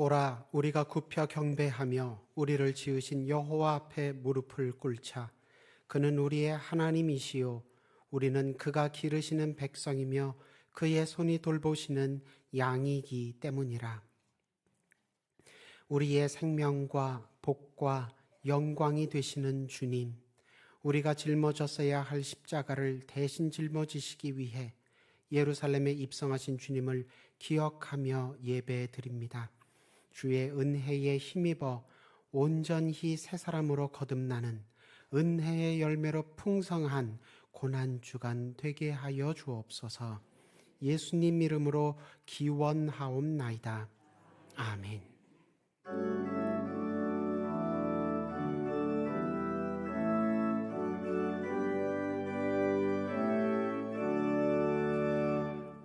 오라, 우리가 굽혀 경배하며 우리를 지으신 여호와 앞에 무릎을 꿇자. 그는 우리의 하나님이시요 우리는 그가 기르시는 백성이며 그의 손이 돌보시는 양이기 때문이라. 우리의 생명과 복과 영광이 되시는 주님, 우리가 짊어졌어야 할 십자가를 대신 짊어지시기 위해 예루살렘에 입성하신 주님을 기억하며 예배드립니다. 주의 은혜에 힘입어 온전히 새 사람으로 거듭나는 은혜의 열매로 풍성한 고난주간 되게 하여 주옵소서. 예수님 이름으로 기원하옵나이다. 아멘.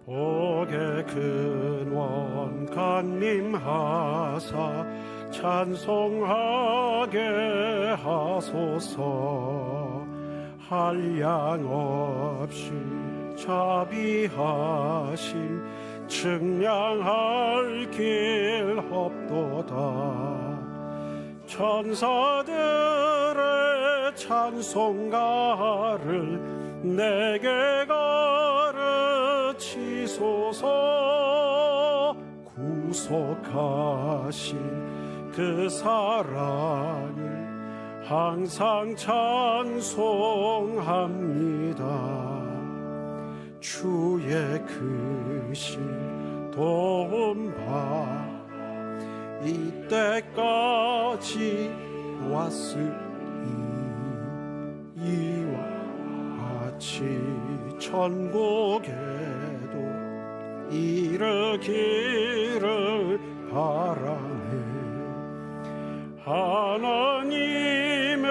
복의 근원 간림하사 찬송하게 하소서. 한량없이 자비하심 측량할 길 없도다. 천사들의 찬송가를 내게 가르치소서. 구속하신 그 사랑을 항상 찬송합니다. 주의 크신 도움바 이때까지 왔으니 이와 같이 천국에도 이르기를 바라네. 하나님의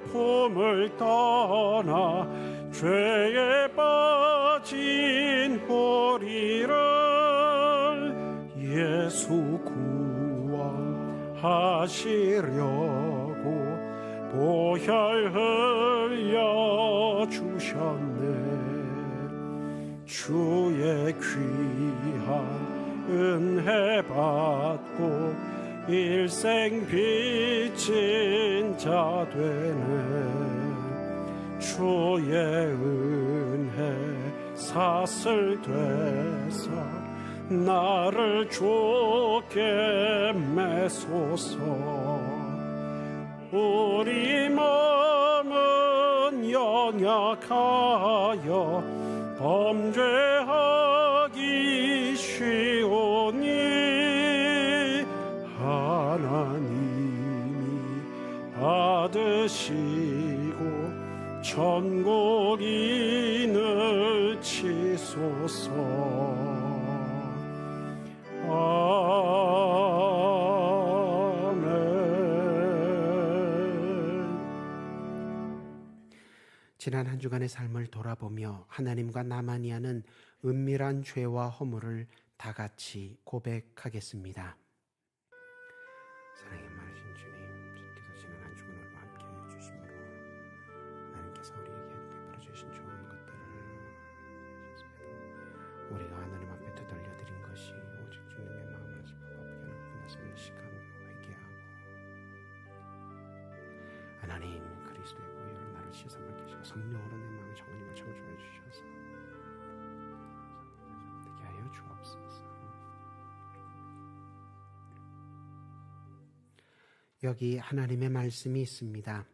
품을 떠나 죄에 빠진 우리를 예수 구원하시려고 보혈 흘려 주셨네. 주의 귀한 은혜 받고 일생 빚진 자 되네. 주의 은혜 사슬 되사 나를 좋게 매소서. 우리 마음은 연약하여 범죄하기 쉬우니 하나님이 받으시고 천국 인을 치소서. 지난 한 주간의 삶을 돌아보며 하나님과 나만이 하는 은밀한 죄와 허물을 다 같이 고백하겠습니다. 사랑의 많으신 주님, 주님께서 지난 한 주간을 함께 해주심으로 하나님께서 우리에게 베풀어 주신 좋은 것들을 우리가 하나님 앞에 되돌려드린 것이 오직 주님의 마음을 짚어보게 하는 뿐이었음을 시간 회개하고 하나님 그리스도의 보혈로 나를 씻어버리게 하시고 성령으로 내 마음의 정원임을 청주해 주셔서 되게 하여 주옵소서. 여기 하나님의 말씀이 있습니다.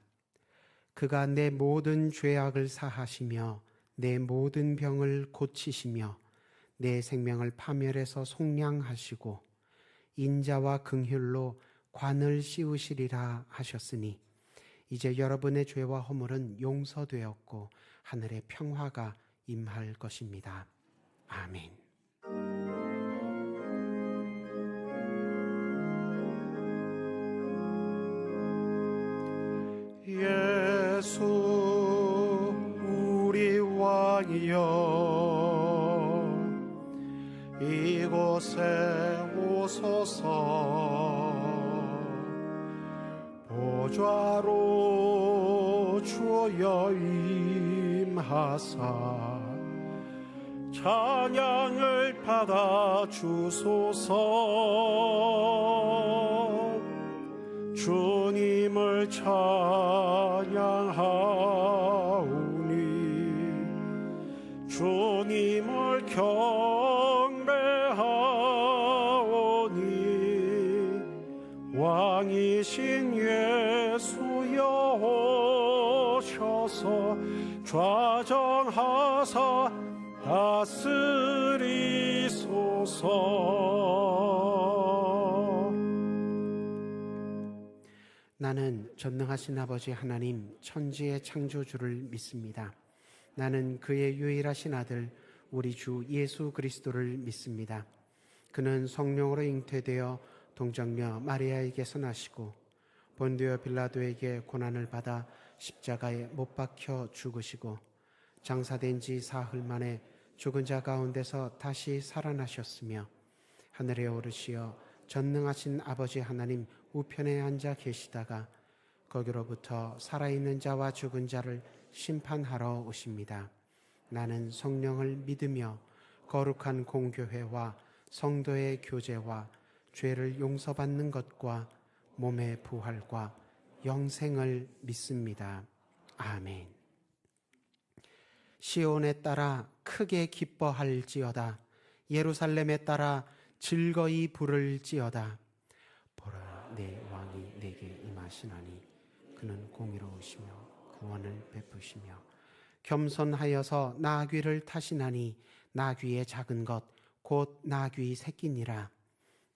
그가 내 모든 죄악을 사하시며 내 모든 병을 고치시며 내 생명을 파멸해서 속량하시고 인자와 긍휼로 관을 씌우시리라 하셨으니 이제 여러분의 죄와 허물은 용서되었고 하늘의 평화가 임할 것입니다. 아멘. 예수 우리 왕이여 이곳에 오소서. 보좌로 주여 임하사 찬양을 받아 주소서. 주님을 찬양하오니 주님을 경배하오니 왕이신 예수여 오셔서 좌정하사 다스리소서. 나는 전능하신 아버지 하나님 천지의 창조주를 믿습니다. 나는 그의 유일하신 아들 우리 주 예수 그리스도를 믿습니다. 그는 성령으로 잉태되어 동정녀 마리아에게서 나시고 본디오 빌라도에게 고난을 받아 십자가에 못 박혀 죽으시고 장사된 지 사흘 만에 죽은 자 가운데서 다시 살아나셨으며 하늘에 오르시어 전능하신 아버지 하나님 우편에 앉아 계시다가 거기로부터 살아있는 자와 죽은 자를 심판하러 오십니다. 나는 성령을 믿으며 거룩한 공교회와 성도의 교제와 죄를 용서받는 것과 몸의 부활과 영생을 믿습니다. 아멘. 시온에 따라 크게 기뻐할지어다. 예루살렘에 따라 즐거이 부를지어다. 보라, 내 왕이 내게 임하시나니 그는 공의로우시며 구원을 베푸시며 겸손하여서 나귀를 타시나니 나귀의 작은 것 곧 나귀 새끼니라.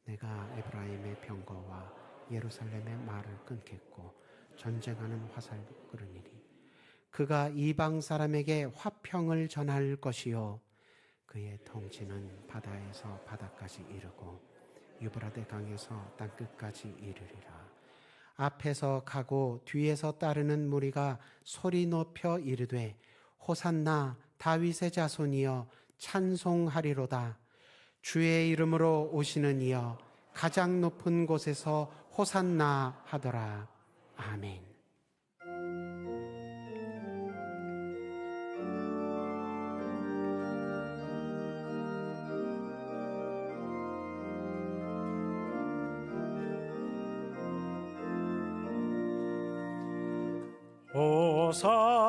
내가 에브라임의 병거와 예루살렘의 말을 끊겠고 전쟁하는 화살도 끊으리니 그가 이방 사람에게 화평을 전할 것이요 그의 통치는 바다에서 바다까지 이르고 유브라데 강에서 땅끝까지 이르리라. 앞에서 가고 뒤에서 따르는 무리가 소리 높여 이르되 호산나 다윗의 자손이여 찬송하리로다. 주의 이름으로 오시는 이여 가장 높은 곳에서 호산나 하더라. 아멘.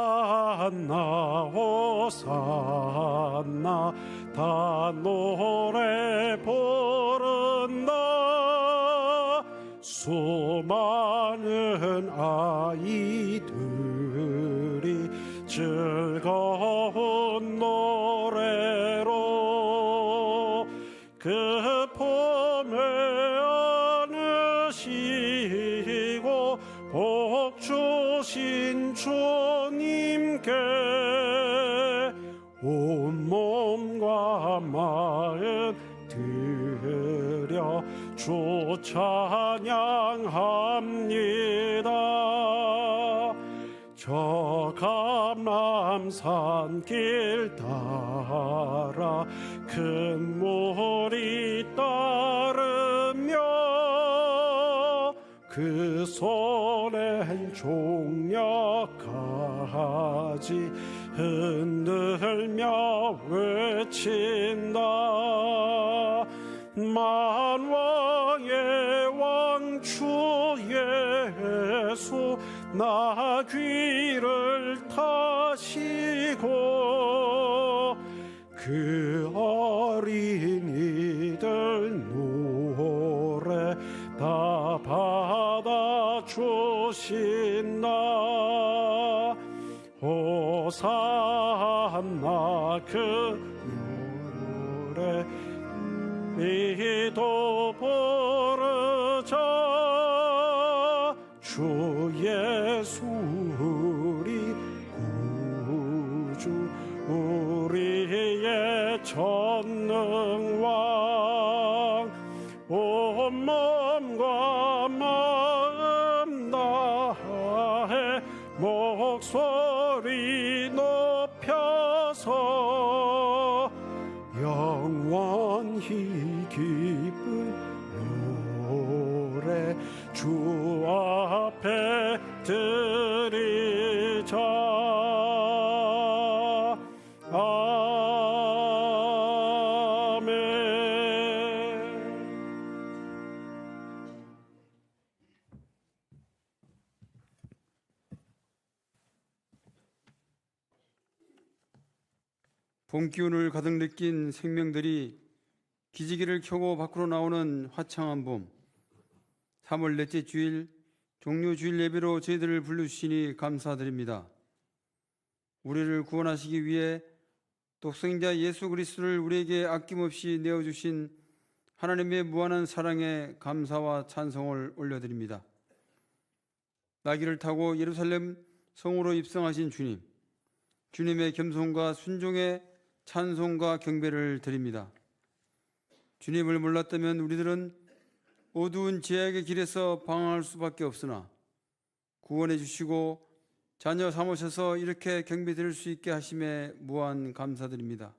호산나 호산나 다 노래 부른다. 수많은 아이들이 즐거운 노래로 그 품에 안으시고 복 주신 주님께 온몸과 마음 드려 주 찬양합니다. 저 감람산 길 따라 큰 물이 따르며 그 손엔 종려가지 흔들며 외친다. 만왕의 왕주 예수 나귀를 타시고 그 어린이들 노래 다 받아 주신다. 호산나 그 노래 우리도 부르자. 주 예수 우리 구주 우리의 전능왕 온몸과 마음 다해 목소리 높여서 영원히 기쁜 노래 주 앞에 드리자. 아멘. 봄 기운을 가득 느낀 생명들이 기지개를 켜고 밖으로 나오는 화창한 봄, 3월 넷째 주일 종료 주일 예배로 저희들을 불러주시니 감사드립니다. 우리를 구원하시기 위해 독생자 예수 그리스도를 우리에게 아낌없이 내어주신 하나님의 무한한 사랑에 감사와 찬송을 올려드립니다. 나귀를 타고 예루살렘 성으로 입성하신 주님, 주님의 겸손과 순종에 찬송과 경배를 드립니다. 주님을 몰랐다면 우리들은 어두운 죄악의 길에서 방황할 수밖에 없으나 구원해 주시고 자녀 삼으셔서 이렇게 경배 드릴 수 있게 하심에 무한 감사드립니다.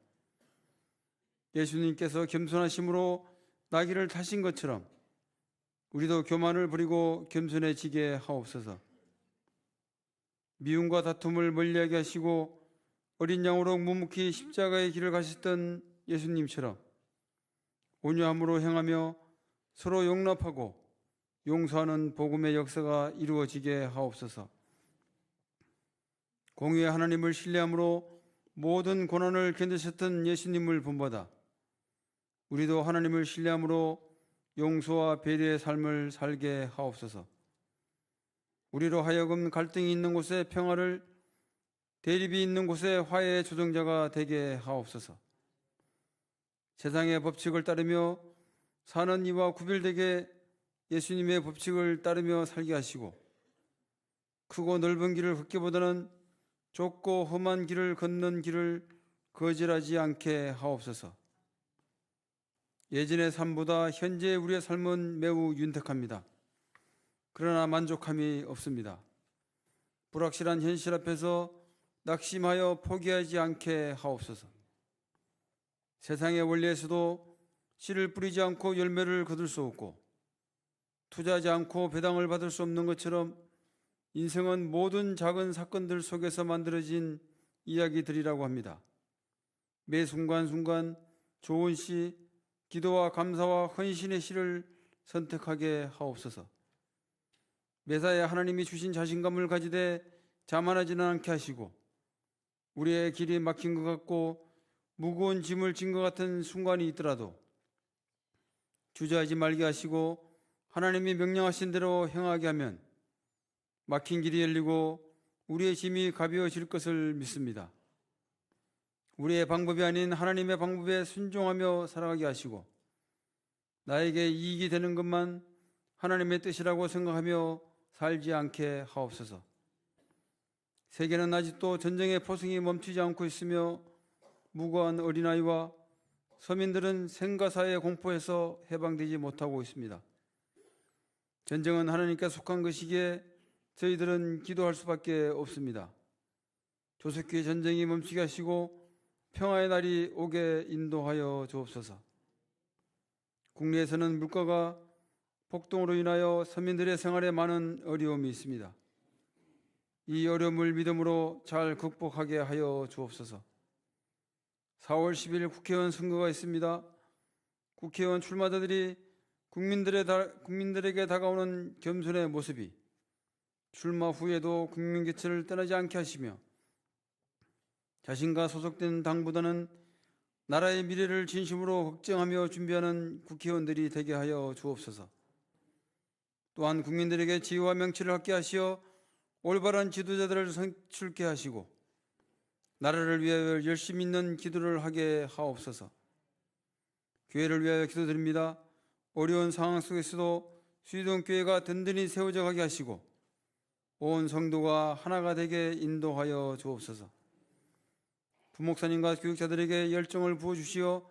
예수님께서 겸손하심으로 나귀를 타신 것처럼 우리도 교만을 버리고 겸손해지게 하옵소서. 미움과 다툼을 멀리하게 하시고 어린 양으로 묵묵히 십자가의 길을 가셨던 예수님처럼 온유함으로 행하며 서로 용납하고 용서하는 복음의 역사가 이루어지게 하옵소서. 공의의 하나님을 신뢰함으로 모든 고난을 견디셨던 예수님을 본받아 우리도 하나님을 신뢰함으로 용서와 배려의 삶을 살게 하옵소서. 우리로 하여금 갈등이 있는 곳에 평화를, 대립이 있는 곳에 화해의 조정자가 되게 하옵소서. 세상의 법칙을 따르며 사는 이와 구별되게 예수님의 법칙을 따르며 살게 하시고 크고 넓은 길을 걷기보다는 좁고 험한 길을 걷는 길을 거절하지 않게 하옵소서. 예전의 삶보다 현재 우리의 삶은 매우 윤택합니다. 그러나 만족함이 없습니다. 불확실한 현실 앞에서 낙심하여 포기하지 않게 하옵소서. 세상의 원리에서도 씨를 뿌리지 않고 열매를 거둘 수 없고 투자하지 않고 배당을 받을 수 없는 것처럼 인생은 모든 작은 사건들 속에서 만들어진 이야기들이라고 합니다. 매 순간순간 좋은 시, 기도와 감사와 헌신의 시를 선택하게 하옵소서. 매사에 하나님이 주신 자신감을 가지되 자만하지는 않게 하시고 우리의 길이 막힌 것 같고 무거운 짐을 진 것 같은 순간이 있더라도 주저하지 말게 하시고 하나님이 명령하신 대로 행하게 하면 막힌 길이 열리고 우리의 짐이 가벼워질 것을 믿습니다. 우리의 방법이 아닌 하나님의 방법에 순종하며 살아가게 하시고 나에게 이익이 되는 것만 하나님의 뜻이라고 생각하며 살지 않게 하옵소서. 세계는 아직도 전쟁의 포성이 멈추지 않고 있으며 무고한 어린아이와 서민들은 생가사의 공포에서 해방되지 못하고 있습니다. 전쟁은 하나님께 속한 것이기에 저희들은 기도할 수밖에 없습니다. 조속히 전쟁이 멈추게 하시고 평화의 날이 오게 인도하여 주옵소서. 국내에서는 물가가 폭등으로 인하여 서민들의 생활에 많은 어려움이 있습니다. 이 어려움을 믿음으로 잘 극복하게 하여 주옵소서. 4월 10일 국회의원 선거가 있습니다. 국회의원 출마자들이 국민들에게 다가오는 겸손의 모습이 출마 후에도 국민 곁을 떠나지 않게 하시며 자신과 소속된 당보다는 나라의 미래를 진심으로 걱정하며 준비하는 국회의원들이 되게 하여 주옵소서. 또한 국민들에게 지혜와 명치를 갖게 하시어 올바른 지도자들을 선출케 하시고 나라를 위하여 열심히 있는 기도를 하게 하옵소서. 교회를 위하여 기도드립니다. 어려운 상황 속에서도 수의동교회가 든든히 세워져 가게 하시고 온 성도가 하나가 되게 인도하여 주옵소서. 부목사님과 교육자들에게 열정을 부어주시어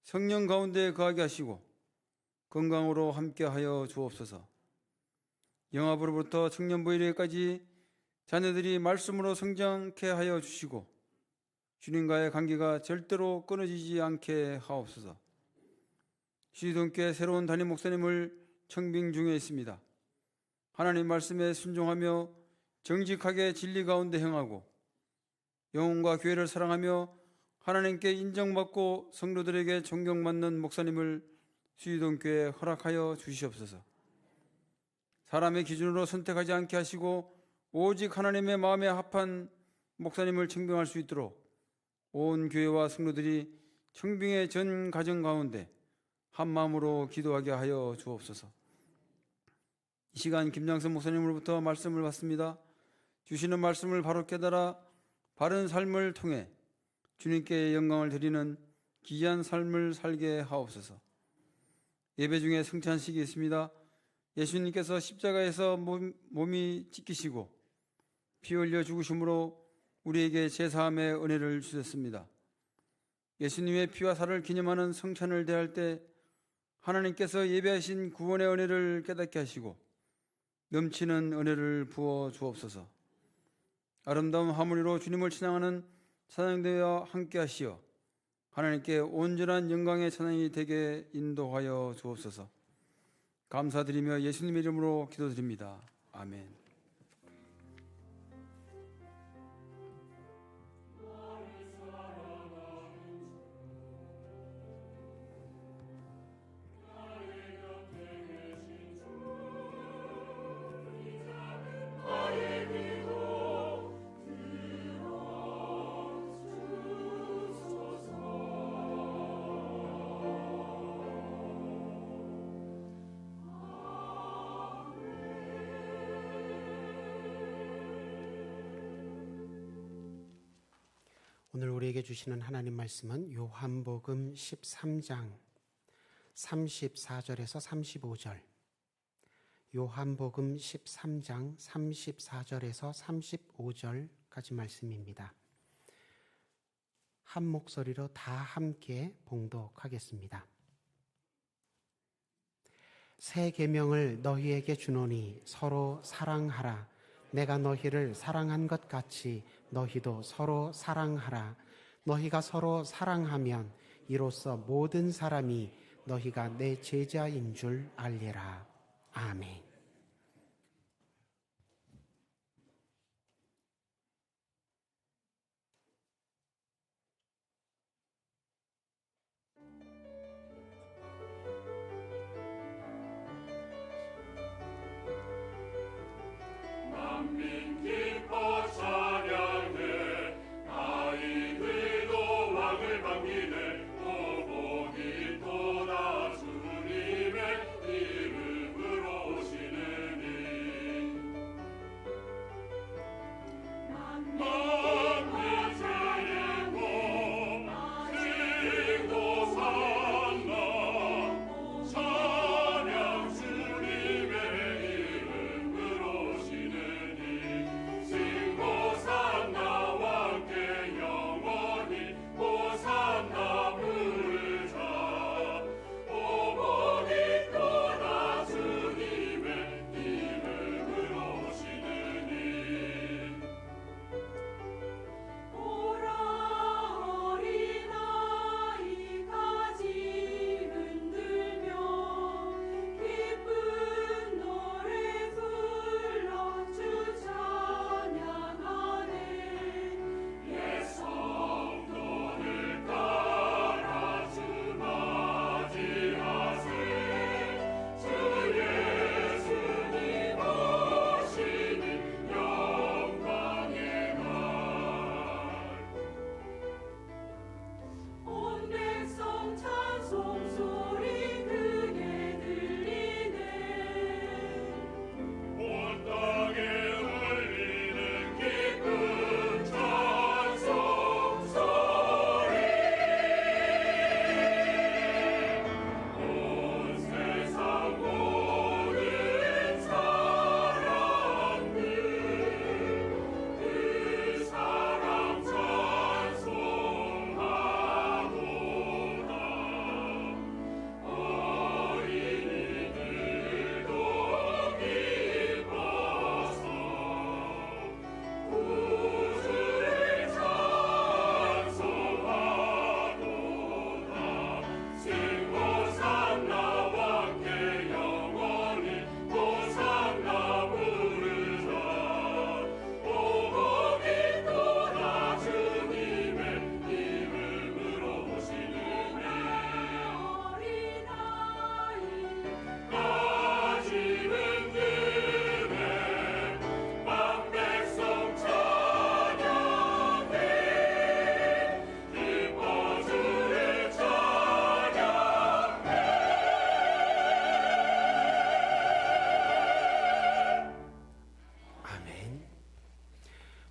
성령 가운데 거하게 하시고 건강으로 함께하여 주옵소서. 영아부로부터 청년부 이르기까지 자녀들이 말씀으로 성장케 하여 주시고 주님과의 관계가 절대로 끊어지지 않게 하옵소서. 시동교회 새로운 담임 목사님을 청빙 중에 있습니다. 하나님 말씀에 순종하며 정직하게 진리 가운데 행하고 영혼과 교회를 사랑하며 하나님께 인정받고 성도들에게 존경받는 목사님을 수유동교회에 허락하여 주시옵소서. 사람의 기준으로 선택하지 않게 하시고 오직 하나님의 마음에 합한 목사님을 청빙할 수 있도록 온 교회와 성도들이 청빙의 전 가정 가운데 한 마음으로 기도하게 하여 주옵소서. 이 시간 김장선 목사님으로부터 말씀을 받습니다. 주시는 말씀을 바로 깨달아 바른 삶을 통해 주님께 영광을 드리는 귀한 삶을 살게 하옵소서. 예배 중에 성찬식이 있습니다. 예수님께서 십자가에서 몸이 찢기시고 피 흘려 죽으심으로 우리에게 제사함의 은혜를 주셨습니다. 예수님의 피와 살을 기념하는 성찬을 대할 때 하나님께서 예배하신 구원의 은혜를 깨닫게 하시고 넘치는 은혜를 부어 주옵소서. 아름다운 하모니로 주님을 찬양하는 찬양대회와 함께 하시어 하나님께 온전한 영광의 찬양이 되게 인도하여 주옵소서. 감사드리며 예수님의 이름으로 기도드립니다. 아멘. 오늘 우리에게 주시는 하나님 말씀은 요한복음 13장 34절에서 35절, 요한복음 13장 34절에서 35절까지 말씀입니다. 한 목소리로 다 함께 봉독하겠습니다. 새 계명을 너희에게 주노니 서로 사랑하라. 내가 너희를 사랑한 것 같이 너희도 서로 사랑하라. 너희가 서로 사랑하면 이로써 모든 사람이 너희가 내 제자인 줄 알리라. 아멘. 만민 기뻐 찬양해 아이들도 왕을 반기네 오복이 도다 주님의 이름으로 오시네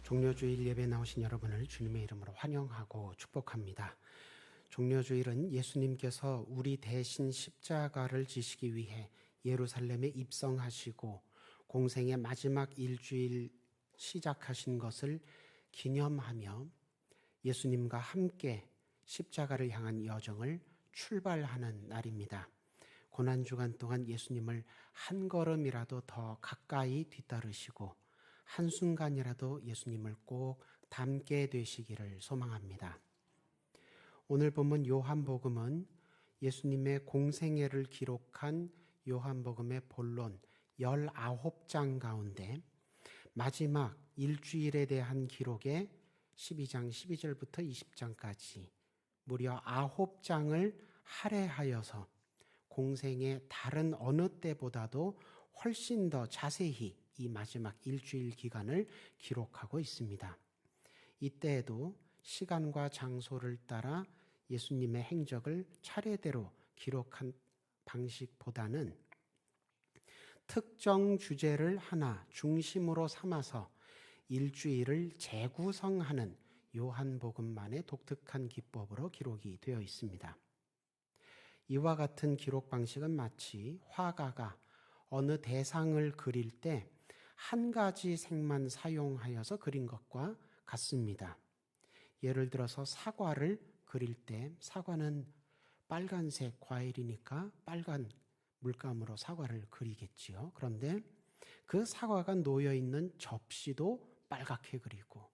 종려주일 예배 나오신 여러분을 주님의 이름으로 환영하고 축복합니다. 종려주일은 예수님께서 우리 대신 십자가를 지시기 위해 예루살렘에 입성하시고 공생의 마지막 일주일 시작하신 것을 기념하며 예수님과 함께 십자가를 향한 여정을 출발하는 날입니다. 고난주간 동안 예수님을 한 걸음이라도 더 가까이 뒤따르시고 한순간이라도 예수님을 꼭 닮게 되시기를 소망합니다. 오늘 본문 요한복음은 예수님의 공생애를 기록한 요한복음의 본론 19장 가운데 마지막 일주일에 대한 기록에 12장 12절부터 20장까지 무려 9장을 할애하여서 공생의 다른 어느 때보다도 훨씬 더 자세히 이 마지막 일주일 기간을 기록하고 있습니다. 이때에도 시간과 장소를 따라 예수님의 행적을 차례대로 기록한 방식보다는 특정 주제를 하나 중심으로 삼아서 일주일을 재구성하는 요한복음만의 독특한 기법으로 기록이 되어 있습니다. 이와 같은 기록 방식은 마치 화가가 어느 대상을 그릴 때 한 가지 색만 사용하여서 그린 것과 같습니다. 예를 들어서 사과를 그릴 때 사과는 빨간색 과일이니까 빨간 물감으로 사과를 그리겠지요. 그런데 그 사과가 놓여 있는 접시도 빨갛게 그리고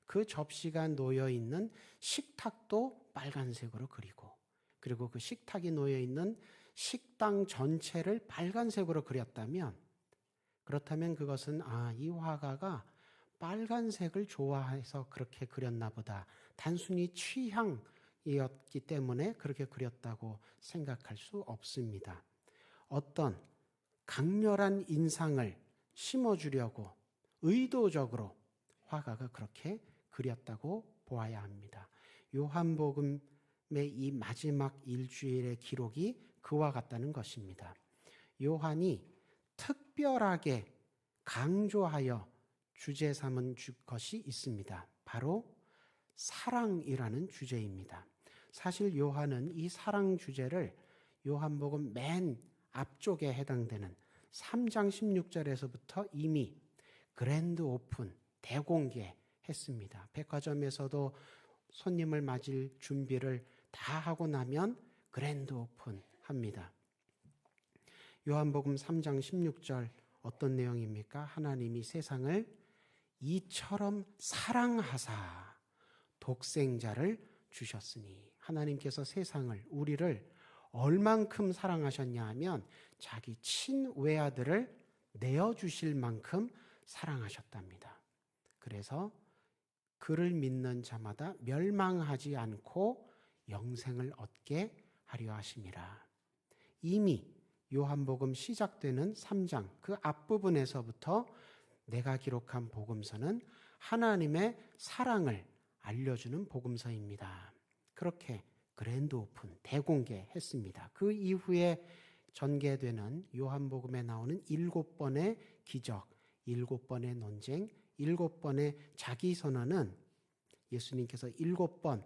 그 접시가 놓여 있는 식탁도 빨간색으로 그리고 그리고 그 식탁이 놓여 있는 식당 전체를 빨간색으로 그렸다면 그렇다면 그것은 이 화가가 빨간색을 좋아해서 그렇게 그렸나 보다. 단순히 취향이었기 때문에 그렇게 그렸다고 생각할 수 없습니다. 어떤 강렬한 인상을 심어주려고 의도적으로 화가가 그렇게 그렸다고 보아야 합니다. 요한복음의 이 마지막 일주일의 기록이 그와 같다는 것입니다. 요한이 특별하게 강조하여 주제 삼은 것이 있습니다. 바로 사랑이라는 주제입니다. 사실 요한은 이 사랑 주제를 요한복음 맨 앞쪽에 해당되는 3장 16절에서부터 이미 그랜드 오픈, 대공개했습니다. 백화점에서도 손님을 맞을 준비를 다 하고 나면 그랜드 오픈합니다. 요한복음 3장 16절 어떤 내용입니까? 하나님이 세상을 이처럼 사랑하사 독생자를 주셨으니 하나님께서 세상을 우리를 얼만큼 사랑하셨냐 하면 자기 친외아들을 내어주실 만큼 사랑하셨답니다. 그래서 그를 믿는 자마다 멸망하지 않고 영생을 얻게 하려 하심이라. 이미 요한복음 시작되는 3장 그 앞부분에서부터 내가 기록한 복음서는 하나님의 사랑을 알려주는 복음서입니다. 그렇게 그랜드 오픈, 대공개했습니다. 그 이후에 전개되는 요한복음에 나오는 7번의 기적, 7번의 논쟁, 7번의 자기선언은 예수님께서 7번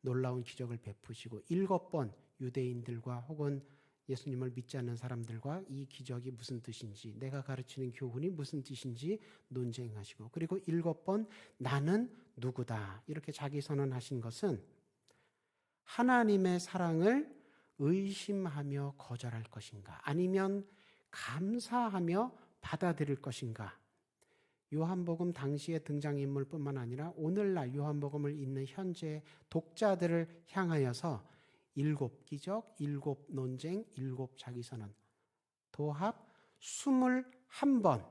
놀라운 기적을 베푸시고 7번 유대인들과 혹은 예수님을 믿지 않는 사람들과 이 기적이 무슨 뜻인지 내가 가르치는 교훈이 무슨 뜻인지 논쟁하시고 그리고 7번 나는 누구다 이렇게 자기선언하신 것은 하나님의 사랑을 의심하며 거절할 것인가 아니면 감사하며 받아들일 것인가. 요한복음 당시의 등장인물뿐만 아니라 오늘날 요한복음을 읽는 현재 독자들을 향하여서 7 기적, 7 논쟁, 7 자기선언 도합 21번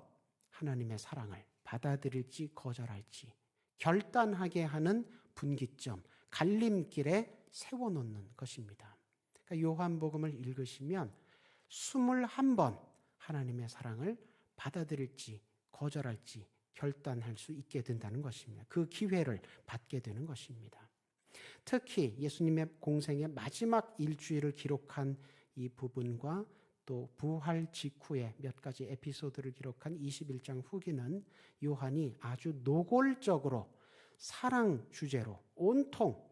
하나님의 사랑을 받아들일지 거절할지 결단하게 하는 분기점, 갈림길에 세워놓는 것입니다. 그러니까 요한복음을 읽으시면 21번 하나님의 사랑을 받아들일지 거절할지 결단할 수 있게 된다는 것입니다. 그 기회를 받게 되는 것입니다. 특히 예수님의 공생의 마지막 일주일을 기록한 이 부분과 또 부활 직후에 몇 가지 에피소드를 기록한 21장 후기는 요한이 아주 노골적으로 사랑 주제로 온통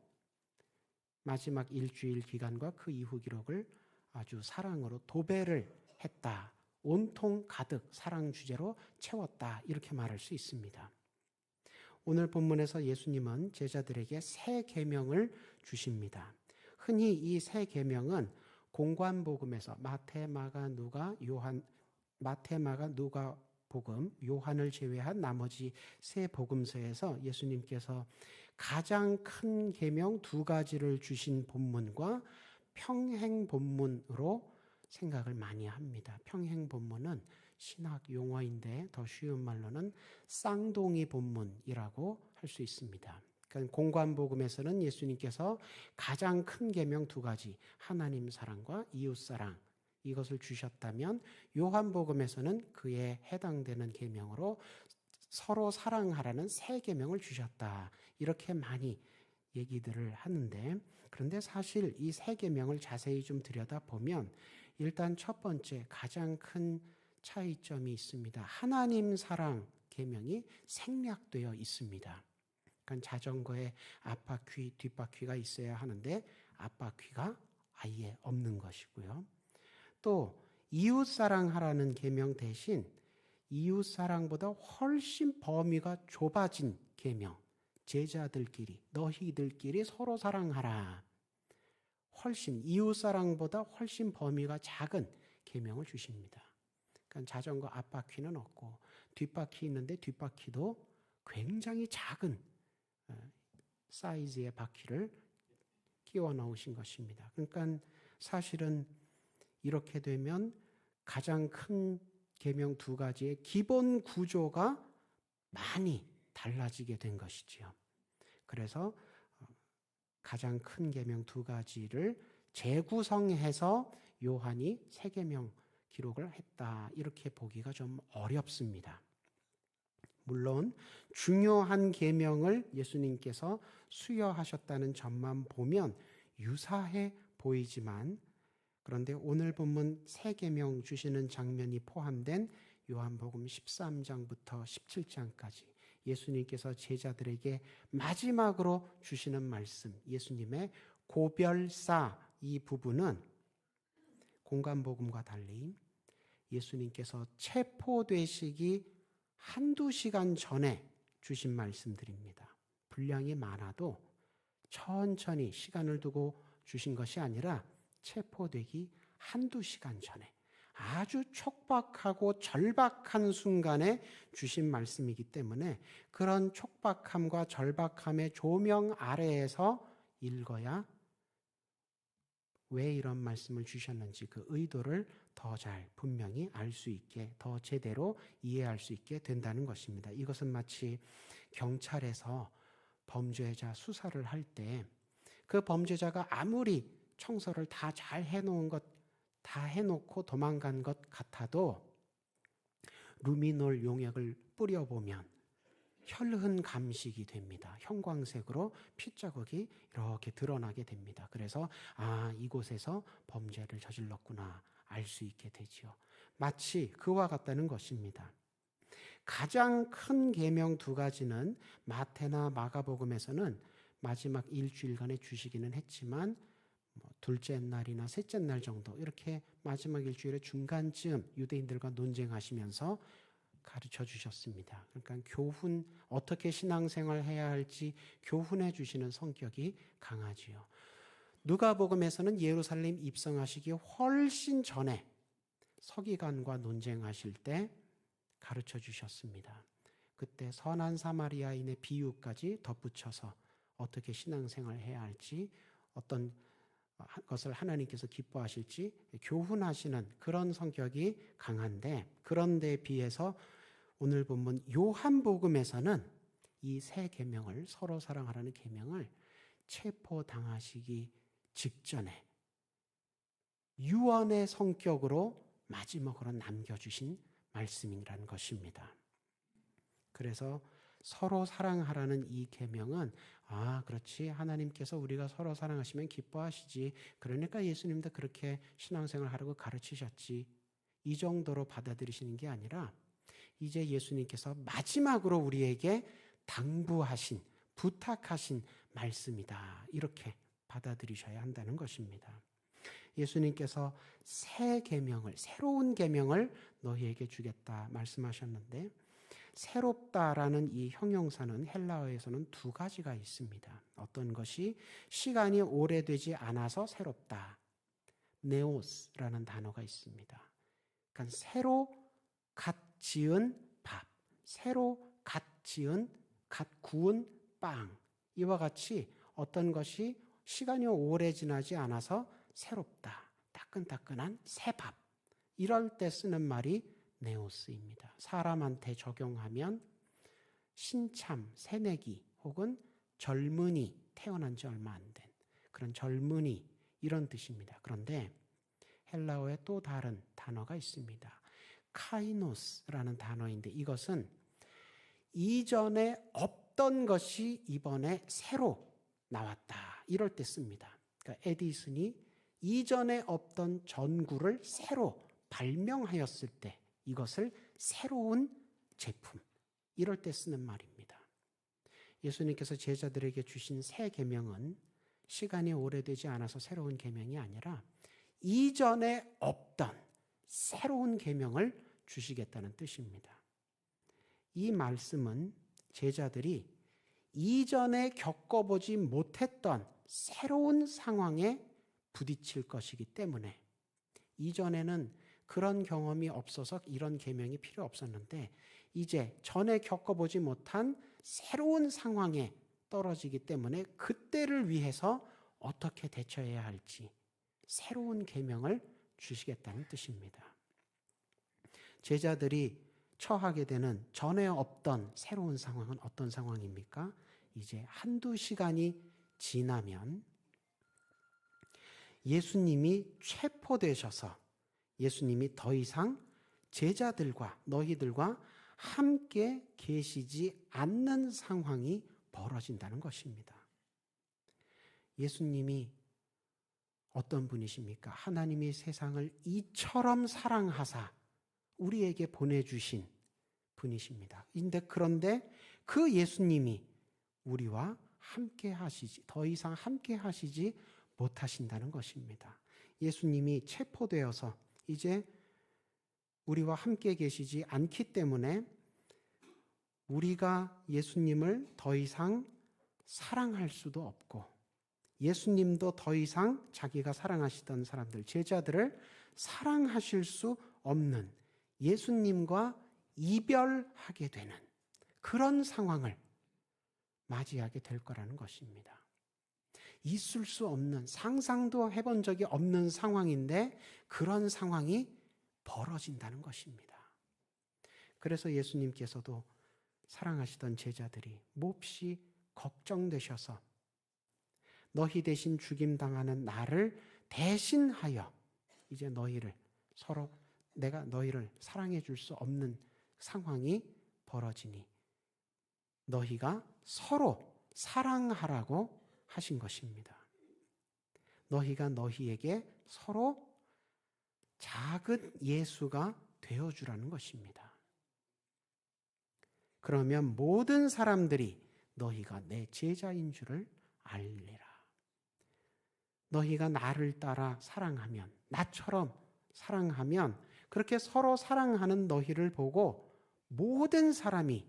마지막 일주일 기간과 그 이후 기록을 아주 사랑으로 도배를 했다. 온통 가득 사랑 주제로 채웠다. 이렇게 말할 수 있습니다. 오늘 본문에서 예수님은 제자들에게 새 계명을 주십니다. 흔히 이 새 계명은 공관복음에서 마태, 마가, 누가 복음, 요한을 제외한 나머지 세 복음서에서 예수님께서 가장 큰 계명 두 가지를 주신 본문과 평행 본문으로 생각을 많이 합니다. 평행 본문은 신학 용어인데 더 쉬운 말로는 쌍둥이 본문이라고 할 수 있습니다. 그러니까 공관복음에서는 예수님께서 가장 큰 계명 두 가지, 하나님 사랑과 이웃 사랑 이것을 주셨다면 요한복음에서는 그에 해당되는 계명으로 서로 사랑하라는 새 계명을 주셨다. 이렇게 많이 얘기들을 하는데, 그런데 사실 이 새 계명을 자세히 좀 들여다보면 일단 첫 번째 가장 큰 차이점이 있습니다. 하나님 사랑 계명이 생략되어 있습니다. 그러니까 자전거에 앞바퀴, 뒷바퀴가 있어야 하는데 앞바퀴가 아예 없는 것이고요. 또 이웃 사랑하라는 계명 대신 이웃 사랑보다 훨씬 범위가 좁아진 계명, 제자들끼리 너희들끼리 서로 사랑하라. 훨씬 이웃 사랑보다 훨씬 범위가 작은 계명을 주십니다. 그러니까 자전거 앞바퀴는 없고 뒷바퀴 있는데 뒷바퀴도 굉장히 작은 사이즈의 바퀴를 끼워 넣으신 것입니다. 그러니까 사실은 이렇게 되면 가장 큰 계명 두 가지의 기본 구조가 많이 달라지게 된 것이지요. 그래서 가장 큰 계명 두 가지를 재구성해서 요한이 새 계명 기록을 했다. 이렇게 보기가 좀 어렵습니다. 물론 중요한 계명을 예수님께서 수여하셨다는 점만 보면 유사해 보이지만, 그런데 오늘 본문 새 계명 주시는 장면이 포함된 요한복음 13장부터 17장까지 예수님께서 제자들에게 마지막으로 주시는 말씀, 예수님의 고별사 이 부분은 공관복음과 달리 예수님께서 체포되시기 한두 시간 전에 주신 말씀들입니다. 분량이 많아도 천천히 시간을 두고 주신 것이 아니라 체포되기 한두 시간 전에 아주 촉박하고 절박한 순간에 주신 말씀이기 때문에 그런 촉박함과 절박함의 조명 아래에서 읽어야 왜 이런 말씀을 주셨는지 그 의도를 더 잘 분명히 알 수 있게, 더 제대로 이해할 수 있게 된다는 것입니다. 이것은 마치 경찰에서 범죄자 수사를 할 때 그 범죄자가 아무리 청소를 다 잘 해놓은 것, 다 해놓고 도망간 것 같아도 루미놀 용액을 뿌려보면 혈흔 감식이 됩니다. 형광색으로 핏자국이 이렇게 드러나게 됩니다. 그래서 이곳에서 범죄를 저질렀구나 알 수 있게 되지요. 마치 그와 같다는 것입니다. 가장 큰 계명 두 가지는 마태나 마가복음에서는 마지막 일주일간에 주시기는 했지만 둘째 날이나 셋째 날 정도 이렇게 마지막 일주일의 중간쯤 유대인들과 논쟁하시면서 가르쳐 주셨습니다. 그러니까 교훈, 어떻게 신앙생활 해야 할지 교훈해 주시는 성격이 강하지요. 누가복음에서는 예루살렘 입성하시기 훨씬 전에 서기관과 논쟁하실 때 가르쳐 주셨습니다. 그때 선한 사마리아인의 비유까지 덧붙여서 어떻게 신앙생활 해야 할지, 어떤 것을 하나님께서 기뻐하실지 교훈하시는 그런 성격이 강한데, 그런 데에 비해서 오늘 본문 요한복음에서는 이 새 계명을, 서로 사랑하라는 계명을 체포당하시기 직전에 유언의 성격으로 마지막으로 남겨주신 말씀이라는 것입니다. 그래서 서로 사랑하라는 이 계명은 그렇지. 하나님께서 우리가 서로 사랑하시면 기뻐하시지. 그러니까 예수님도 그렇게 신앙생활 하라고 가르치셨지. 이 정도로 받아들이시는 게 아니라 이제 예수님께서 마지막으로 우리에게 당부하신, 부탁하신 말씀이다. 이렇게 받아들이셔야 한다는 것입니다. 예수님께서 새 계명을, 새로운 계명을 너희에게 주겠다 말씀하셨는데, 새롭다라는 이 형용사는 헬라어에서는 두 가지가 있습니다. 어떤 것이 시간이 오래되지 않아서 새롭다. 네오스라는 단어가 있습니다. 그러니까 새로 갓 지은 밥, 새로 갓 지은, 갓 구운 빵, 이와 같이 어떤 것이 시간이 오래 지나지 않아서 새롭다, 따끈따끈한 새 밥, 이럴 때 쓰는 말이 네오스입니다. 사람한테 적용하면 신참, 새내기 혹은 젊은이, 태어난 지 얼마 안 된 그런 젊은이, 이런 뜻입니다. 그런데 헬라어에 또 다른 단어가 있습니다. 카이노스라는 단어인데, 이것은 이전에 없던 것이 이번에 새로 나왔다, 이럴 때 씁니다. 그러니까 에디슨이 이전에 없던 전구를 새로 발명하였을 때 이것을 새로운 제품, 이럴 때 쓰는 말입니다. 예수님께서 제자들에게 주신 새 계명은 시간이 오래되지 않아서 새로운 계명이 아니라 이전에 없던 새로운 계명을 주시겠다는 뜻입니다. 이 말씀은 제자들이 이전에 겪어보지 못했던 새로운 상황에 부딪힐 것이기 때문에, 이전에는 그런 경험이 없어서 이런 계명이 필요 없었는데 이제 전에 겪어보지 못한 새로운 상황에 떨어지기 때문에 그때를 위해서 어떻게 대처해야 할지 새로운 계명을 주시겠다는 뜻입니다. 제자들이 처하게 되는 전에 없던 새로운 상황은 어떤 상황입니까? 이제 한두 시간이 지나면 예수님이 체포되셔서 예수님이 더 이상 제자들과 너희들과 함께 계시지 않는 상황이 벌어진다는 것입니다. 예수님이 어떤 분이십니까? 하나님이 세상을 이처럼 사랑하사 우리에게 보내주신 분이십니다. 그런데 그 예수님이 우리와 함께 하시지, 더 이상 함께 하시지 못하신다는 것입니다. 예수님이 체포되어서 이제 우리와 함께 계시지 않기 때문에 우리가 예수님을 더 이상 사랑할 수도 없고, 예수님도 더 이상 자기가 사랑하시던 사람들, 제자들을 사랑하실 수 없는, 예수님과 이별하게 되는 그런 상황을 맞이하게 될 거라는 것입니다. 있을 수 없는, 상상도 해본 적이 없는 상황인데 그런 상황이 벌어진다는 것입니다. 그래서 예수님께서도 사랑하시던 제자들이 몹시 걱정되셔서 너희 대신 죽임당하는 나를 대신하여 이제 너희를 서로, 내가 너희를 사랑해 줄 수 없는 상황이 벌어지니 너희가 서로 사랑하라고 하신 것입니다. 너희가 너희에게 서로 작은 예수가 되어주라는 것입니다. 그러면 모든 사람들이 너희가 내 제자인 줄을 알리라. 너희가 나를 따라 사랑하면, 나처럼 사랑하면, 그렇게 서로 사랑하는 너희를 보고 모든 사람이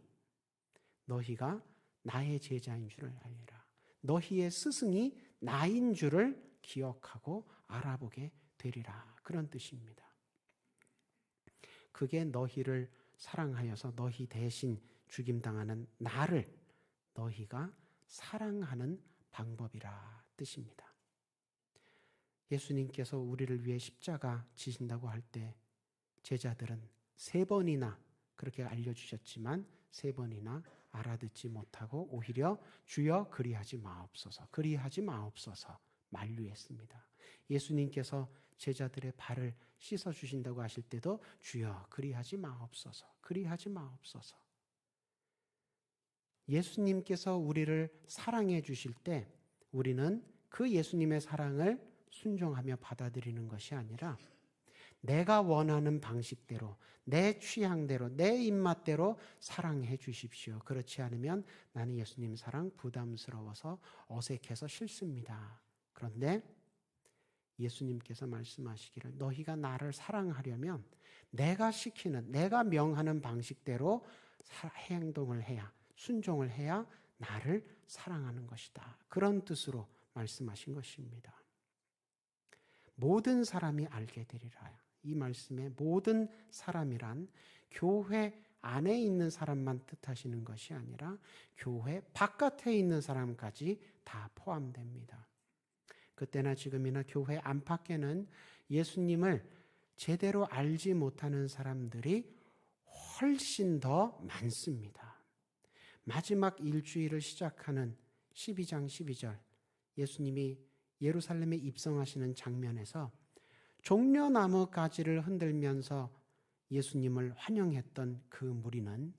너희가 나의 제자인 줄을 알리라. 너희의 스승이 나인 줄을 기억하고 알아보게 되리라. 그런 뜻입니다. 그게 너희를 사랑하여서 너희 대신 죽임당하는 나를 너희가 사랑하는 방법이라 뜻입니다. 예수님께서 우리를 위해 십자가 지신다고 할 때 제자들은 3번이나 그렇게 알려주셨지만 3번이나 알아듣지 못하고 오히려 주여 그리하지 마옵소서, 그리하지 마옵소서 만류했습니다. 예수님께서 제자들의 발을 씻어주신다고 하실 때도 주여 그리하지 마옵소서, 그리하지 마옵소서. 예수님께서 우리를 사랑해 주실 때 우리는 그 예수님의 사랑을 순종하며 받아들이는 것이 아니라 내가 원하는 방식대로, 내 취향대로, 내 입맛대로 사랑해 주십시오. 그렇지 않으면 나는 예수님 사랑 부담스러워서 어색해서 싫습니다. 그런데 예수님께서 말씀하시기를 너희가 나를 사랑하려면 내가 시키는, 내가 명하는 방식대로 행동을 해야, 순종을 해야 나를 사랑하는 것이다. 그런 뜻으로 말씀하신 것입니다. 모든 사람이 알게 되리라. 이 말씀에 모든 사람이란 교회 안에 있는 사람만 뜻하시는 것이 아니라 교회 바깥에 있는 사람까지 다 포함됩니다. 그때나 지금이나 교회 안팎에는 예수님을 제대로 알지 못하는 사람들이 훨씬 더 많습니다. 마지막 일주일을 시작하는 12장 12절 예수님이 예루살렘에 입성하시는 장면에서 종려나무 가지를 흔들면서 예수님을 환영했던 그 무리는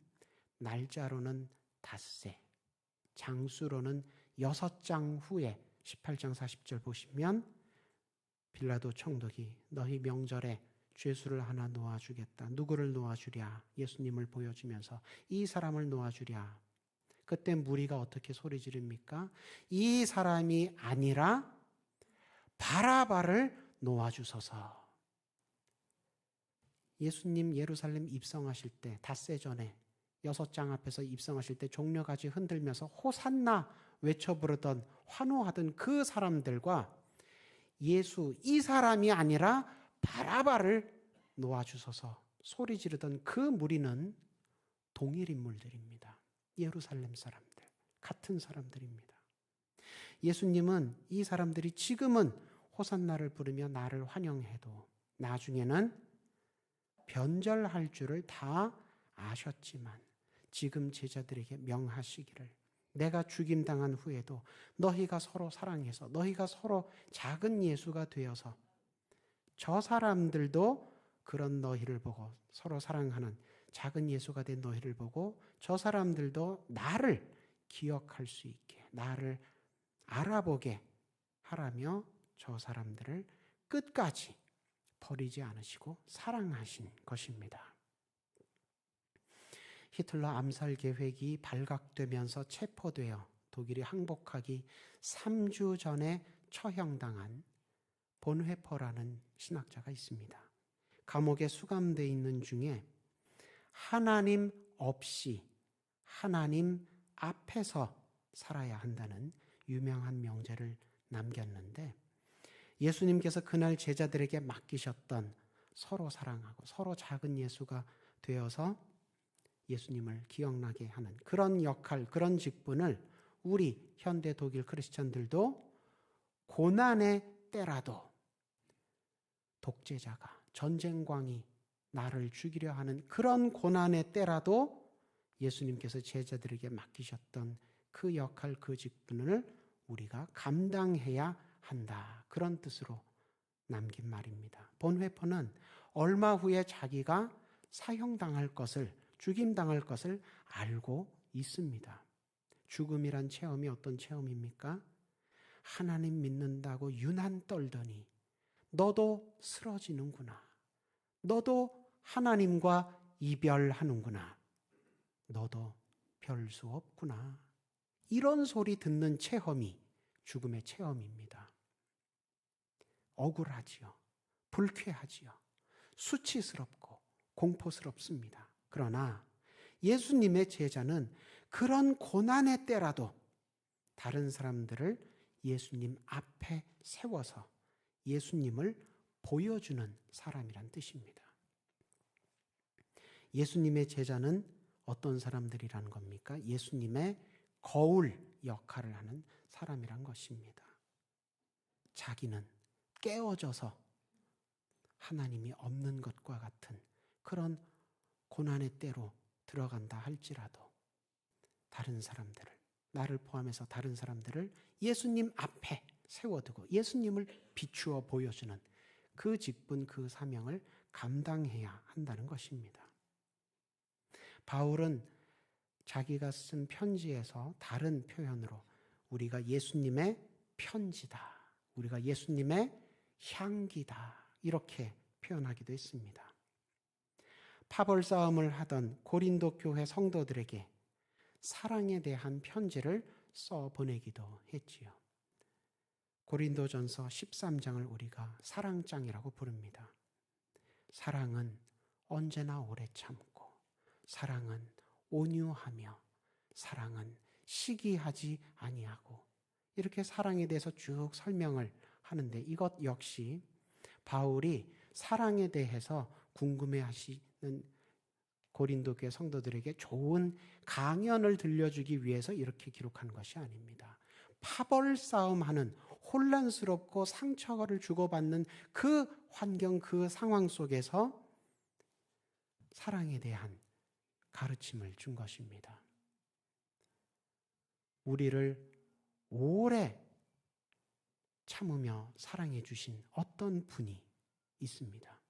날짜로는 닷새, 장수로는 6장 후에 18장 40절 보시면 빌라도 총독이 너희 명절에 죄수를 하나 놓아주겠다. 누구를 놓아주랴? 예수님을 보여주면서 이 사람을 놓아주랴. 그때 무리가 어떻게 소리 지릅니까? 이 사람이 아니라 바라바를 놓아주소서. 예수님 예루살렘 입성하실 때 닷새 전에 6장 앞에서 입성하실 때 종려가지 흔들면서 호산나 외쳐 부르던 환호하던 그 사람들과 예수 이 사람이 아니라 바라바를 놓아주소서 소리 지르던 그 무리는 동일 인물들입니다. 예루살렘 사람들, 같은 사람들입니다. 예수님은 이 사람들이 지금은 호산나를 부르며 나를 환영해도 나중에는 변절할 줄을 다 아셨지만 지금 제자들에게 명하시기를 내가 죽임당한 후에도 너희가 서로 사랑해서 너희가 서로 작은 예수가 되어서 저 사람들도 그런 너희를 보고 서로 사랑하는 작은 예수가 된 너희를 보고 저 사람들도 나를 기억할 수 있게 나를 알아보게 하라며 저 사람들을 끝까지 버리지 않으시고 사랑하신 것입니다. 히틀러 암살 계획이 발각되면서 체포되어 독일이 항복하기 3주 전에 처형당한 본회퍼라는 신학자가 있습니다. 감옥에 수감되어 있는 중에 하나님 없이 하나님 앞에서 살아야 한다는 유명한 명제를 남겼는데 예수님께서 그날 제자들에게 맡기셨던 서로 사랑하고 서로 작은 예수가 되어서 예수님을 기억나게 하는 그런 역할, 그런 직분을 우리 현대 독일 크리스천들도 고난의 때라도 독재자가 전쟁광이 나를 죽이려 하는 그런 고난의 때라도 예수님께서 제자들에게 맡기셨던 그 역할, 그 직분을 우리가 감당해야 한다. 그런 뜻으로 남긴 말입니다. 본회퍼는 얼마 후에 자기가 사형당할 것을, 죽임당할 것을 알고 있습니다. 죽음이란 체험이 어떤 체험입니까? 하나님 믿는다고 유난 떨더니 너도 쓰러지는구나. 너도 하나님과 이별하는구나. 너도 별 수 없구나. 이런 소리 듣는 체험이 죽음의 체험입니다. 억울하지요. 불쾌하지요. 수치스럽고 공포스럽습니다. 그러나 예수님의 제자는 그런 고난의 때라도 다른 사람들을 예수님 앞에 세워서 예수님을 보여주는 사람이란 뜻입니다. 예수님의 제자는 어떤 사람들이라는 겁니까? 예수님의 거울 역할을 하는 사람이란 것입니다. 자기는 깨어져서 하나님이 없는 것과 같은 그런 고난의 때로 들어간다 할지라도 다른 사람들을, 나를 포함해서 다른 사람들을 예수님 앞에 세워두고 예수님을 비추어 보여주는 그 직분, 그 사명을 감당해야 한다는 것입니다. 바울은 자기가 쓴 편지에서 다른 표현으로 우리가 예수님의 편지다, 우리가 예수님의 향기다, 이렇게 표현하기도 했습니다. 파벌 싸움을 하던 고린도 교회 성도들에게 사랑에 대한 편지를 써 보내기도 했지요. 고린도전서 13장을 우리가 사랑장이라고 부릅니다. 사랑은 언제나 오래 참고, 사랑은 온유하며, 사랑은 시기하지 아니하고, 이렇게 사랑에 대해서 쭉 설명을 하는데, 이것 역시 바울이 사랑에 대해서 궁금해하시는 고린도 교회 성도들에게 좋은 강연을 들려주기 위해서 이렇게 기록한 것이 아닙니다. 파벌 싸움하는, 혼란스럽고 상처를 주고받는 그 환경, 그 상황 속에서 사랑에 대한 가르침을 준 것입니다. 우리를 오래 참으며 사랑해 주신 어떤 분이 있습니다.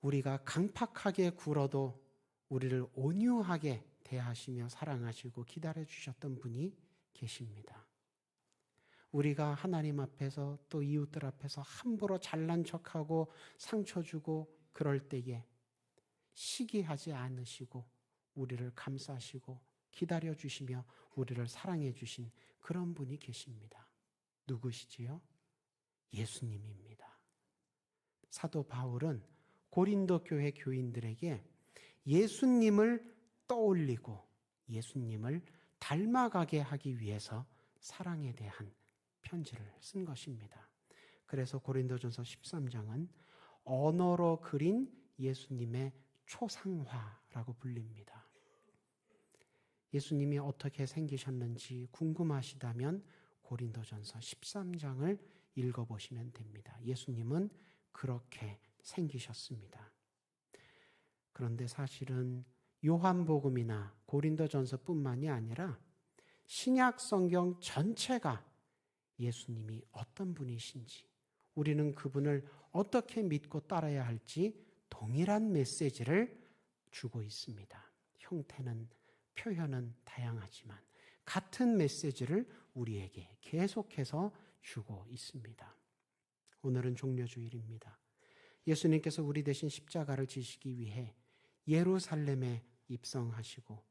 우리가 강팍하게 굴어도 우리를 온유하게 대하시며 사랑하시고 기다려 주셨던 분이 계십니다. 우리가 하나님 앞에서 또 이웃들 앞에서 함부로 잘난 척하고 상처 주고 그럴 때에 시기하지 않으시고 우리를 감싸시고 기다려 주시며 우리를 사랑해 주신 그런 분이 계십니다. 누구시지요? 예수님입니다. 사도 바울은 고린도 교회 교인들에게 예수님을 떠올리고 예수님을 닮아가게 하기 위해서 사랑에 대한 편지를 쓴 것입니다. 그래서 고린도전서 13장은 언어로 그린 예수님의 초상화라고 불립니다. 예수님이 어떻게 생기셨는지 궁금하시다면 고린도전서 13장을 읽어보시면 됩니다. 예수님은 그렇게 생기셨습니다. 그런데 사실은 요한복음이나 고린도전서뿐만이 아니라 신약 성경 전체가 예수님이 어떤 분이신지, 우리는 그분을 어떻게 믿고 따라야 할지 동일한 메시지를 주고 있습니다. 형태는, 표현은 다양하지만 같은 메시지를 우리에게 계속해서 주고 있습니다. 오늘은 종려주일입니다. 예수님께서 우리 대신 십자가를 지시기 위해 예루살렘에 입성하시고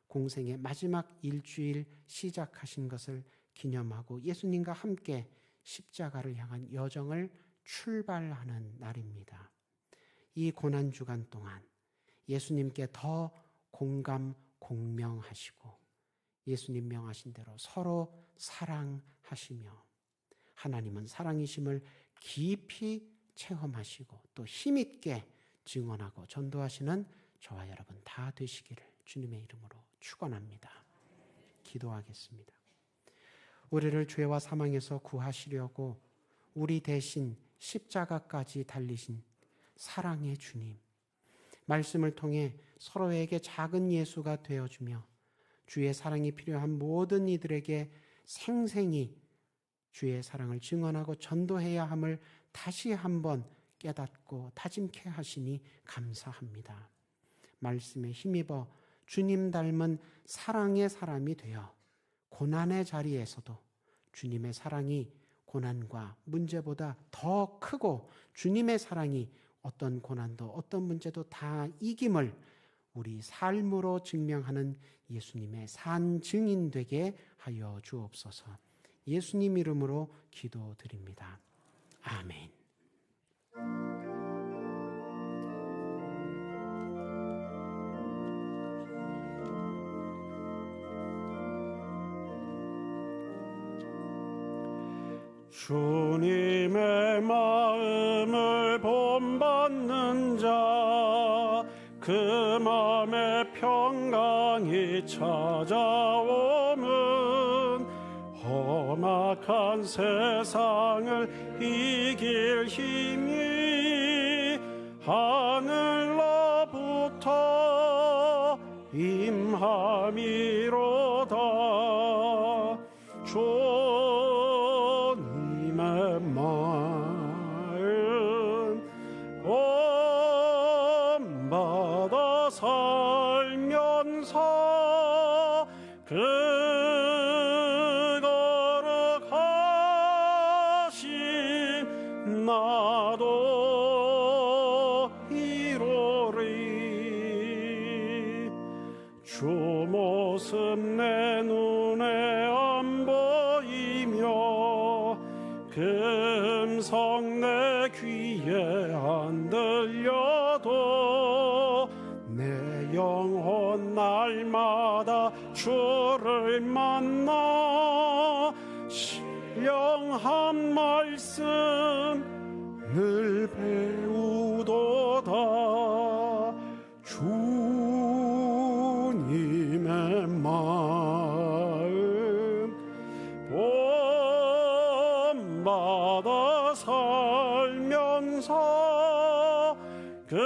공생의 마지막 일주일 시작하신 것을 기념하고 예수님과 함께 십자가를 향한 여정을 출발하는 날입니다. 이 고난주간 동안 예수님께 더 공감, 공명하시고 예수님 명하신 대로 서로 사랑하시며 하나님은 사랑이심을 깊이 체험하시고 또 힘있게 증언하고 전도하시는 저와 여러분 다 되시기를 주님의 이름으로 축원합니다. 기도하겠습니다. 우리를 죄와 사망에서 구하시려고 우리 대신 십자가까지 달리신 사랑의 주님, 말씀을 통해 서로에게 작은 예수가 되어주며 주의 사랑이 필요한 모든 이들에게 생생히 주의 사랑을 증언하고 전도해야 함을 다시 한번 깨닫고 다짐케 하시니 감사합니다. 말씀에 힘입어 주님 닮은 사랑의 사람이 되어 고난의 자리에서도 주님의 사랑이 고난과 문제보다 더 크고 주님의 사랑이 어떤 고난도 어떤 문제도 다 이김을 우리 삶으로 증명하는 예수님의 산 증인 되게 하여 주옵소서. 예수님 이름으로 기도드립니다. 아멘. 주님의 마음을 본받는 자, 그 마음에 평강이 찾아오면 험악한 세상을 이길 힘이 하늘로부터 임함이로다. 주님의 마음 본받아 살 살면서 그 걸어가신 나도 이루리. 주 모습 내 눈에 안 보이며 금성 내 귀에 안 들려도 내 영혼 날마다 주를 만나 신령한 말씀 늘 배우도다. 주님의 마음 본받아 살면서 그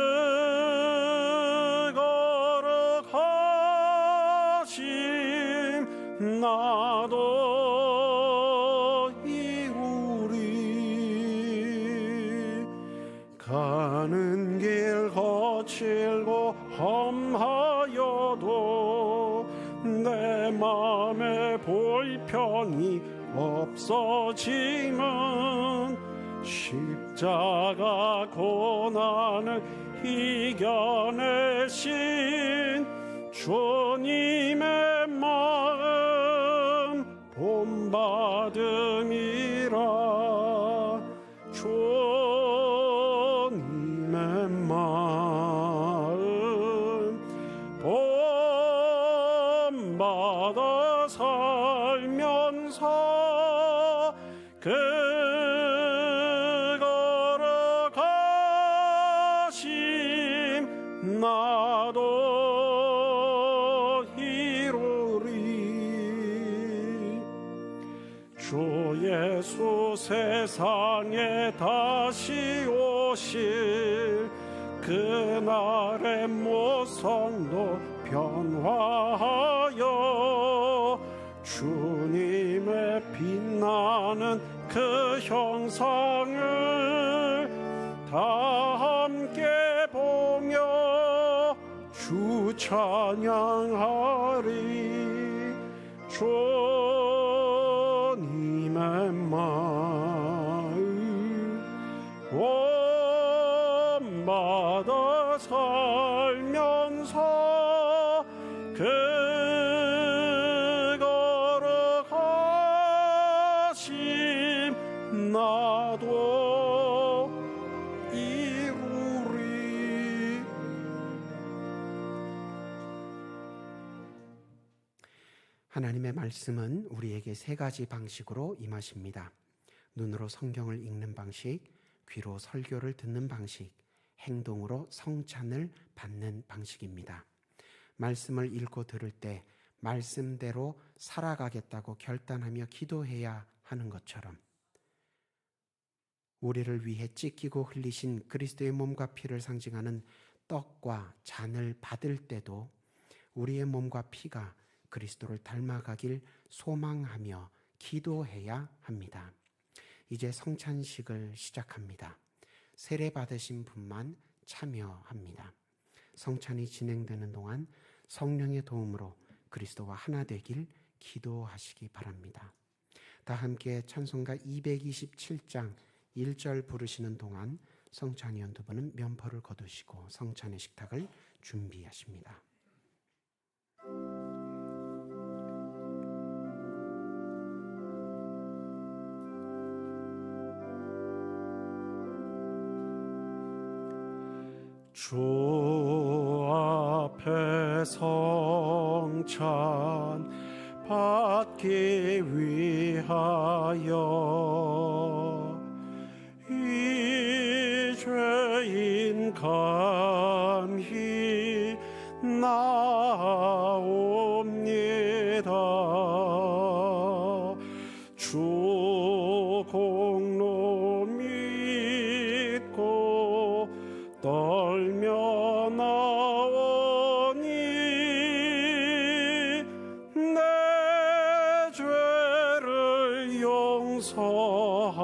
걸어가심 나도 이루리. 가는 길 거칠고 험하여도 내 맘에 불평이 없어지면 십자가 고난을 이겨내신 주님의 마음 본받음이라. 주님의 마음 본받아 살면서 그 걸어가심 나도 이루리. 주 예수 세상에 다시 오실 그날의 모성도 변화하여 주님의 빛나는 그 형상을 다 함께 보며 주 찬양하리. 주님의 마음 본받아 살면서 그 걸어가심 나도 이루리. 하나님의 말씀은 우리에게 세 가지 방식으로 임하십니다. 눈으로 성경을 읽는 방식, 귀로 설교를 듣는 방식, 행동으로 성찬을 받는 방식입니다. 말씀을 읽고 들을 때 말씀대로 살아가겠다고 결단하며 기도해야 하는 것처럼 우리를 위해 찢기고 흘리신 그리스도의 몸과 피를 상징하는 떡과 잔을 받을 때도 우리의 몸과 피가 그리스도를 닮아가길 소망하며 기도해야 합니다. 이제 성찬식을 시작합니다. 세례 받으신 분만 참여합니다. 성찬이 진행되는 동안 성령의 도움으로 그리스도와 하나 되길 기도하시기 바랍니다. 다 함께 찬송가 227장 1절 부르시는 동안 성찬위 연두부는 면포를 거두시고 성찬의 식탁을 준비하십니다. 주 앞에 성찬 받기 위하여 이 죄인 감히 나옵니다. 주 공로 믿고 떨며 나오니 내 죄를 용서하여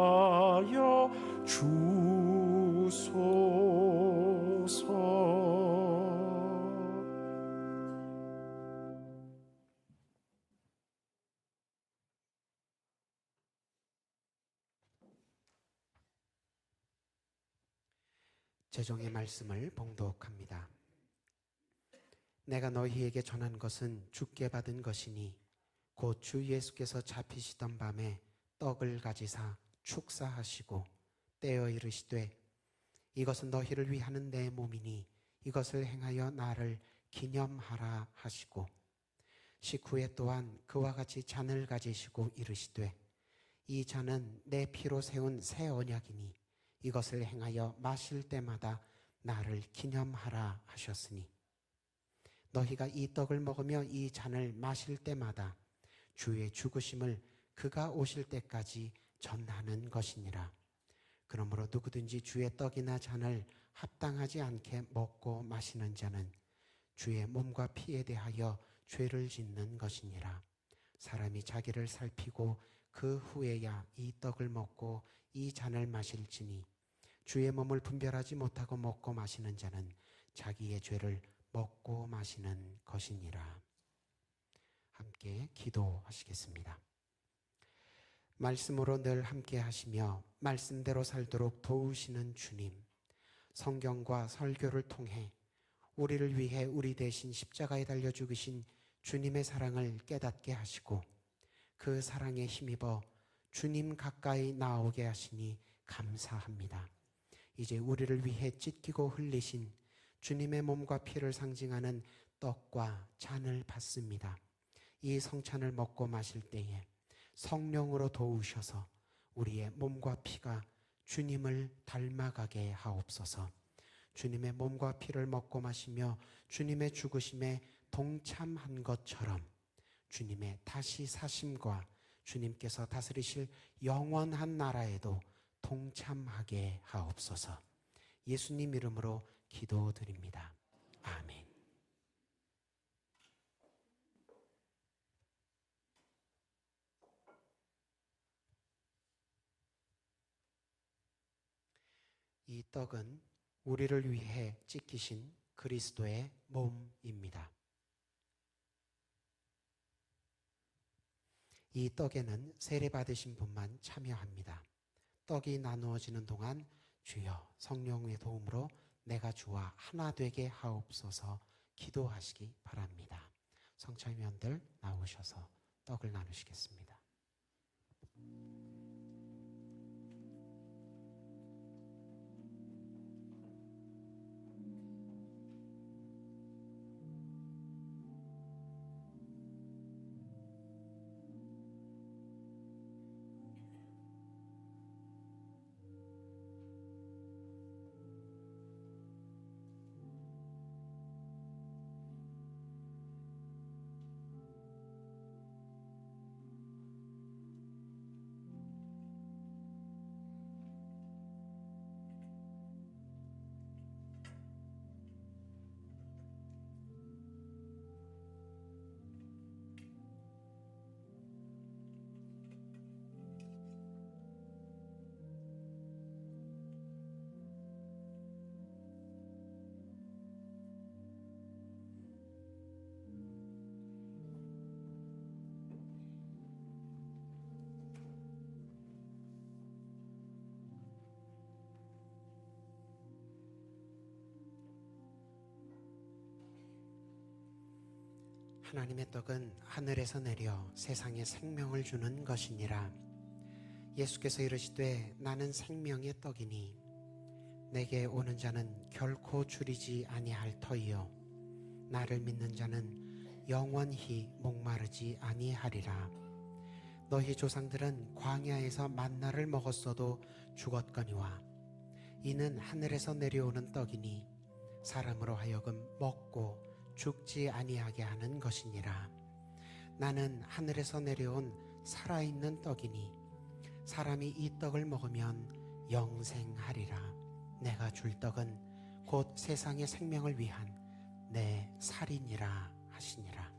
주소서. 제종의 말씀을 봉독합니다. 내가 너희에게 전한 것은 주께 받은 것이니 곧 주 예수께서 잡히시던 밤에 떡을 가지사 축사하시고 떼어 이르시되 이것은 너희를 위하는 내 몸이니 이것을 행하여 나를 기념하라 하시고 식후에 또한 그와 같이 잔을 가지시고 이르시되 이 잔은 내 피로 세운 새 언약이니 이것을 행하여 마실 때마다 나를 기념하라 하셨으니 너희가 이 떡을 먹으며 이 잔을 마실 때마다 주의 죽으심을 그가 오실 때까지 전하는 것이니라. 그러므로 누구든지 주의 떡이나 잔을 합당하지 않게 먹고 마시는 자는 주의 몸과 피에 대하여 죄를 짓는 것이니라. 사람이 자기를 살피고 그 후에야 이 떡을 먹고 이 잔을 마실지니 주의 몸을 분별하지 못하고 먹고 마시는 자는 자기의 죄를 먹고 마시는 것이니라. 함께 기도하시겠습니다. 말씀으로 늘 함께 하시며 말씀대로 살도록 도우시는 주님, 성경과 설교를 통해 우리를 위해 우리 대신 십자가에 달려 죽으신 주님의 사랑을 깨닫게 하시고 그 사랑에 힘입어 주님 가까이 나오게 하시니 감사합니다. 이제 우리를 위해 찢기고 흘리신 주님의 몸과 피를 상징하는 떡과 잔을 받습니다. 이 성찬을 먹고 마실 때에 성령으로 도우셔서 우리의 몸과 피가 주님을 닮아가게 하옵소서. 주님의 몸과 피를 먹고 마시며 주님의 죽으심에 동참한 것처럼 주님의 다시 사심과 주님께서 다스리실 영원한 나라에도 동참하게 하옵소서. 예수님 이름으로 기도드립니다. 아멘. 이 떡은 우리를 위해 찢기신 그리스도의 몸입니다. 이 떡에는 세례 받으신 분만 참여합니다. 떡이 나누어지는 동안 주여 성령의 도움으로 내가 주와 하나 되게 하옵소서 기도하시기 바랍니다. 성찬위원들 나오셔서 떡을 나누시겠습니다. 하나님의 떡은 하늘에서 내려 세상에 생명을 주는 것이니라. 예수께서 이르시되 나는 생명의 떡이니 내게 오는 자는 결코 줄이지 아니할 터이요 나를 믿는 자는 영원히 목마르지 아니하리라. 너희 조상들은 광야에서 만나를 먹었어도 죽었거니와 이는 하늘에서 내려오는 떡이니 사람으로 하여금 먹고 죽지 아니하게 하는 것이니라. 나는 하늘에서 내려온 살아있는 떡이니 사람이 이 떡을 먹으면 영생하리라. 내가 줄 떡은 곧 세상의 생명을 위한 내 살이니라 하시니라.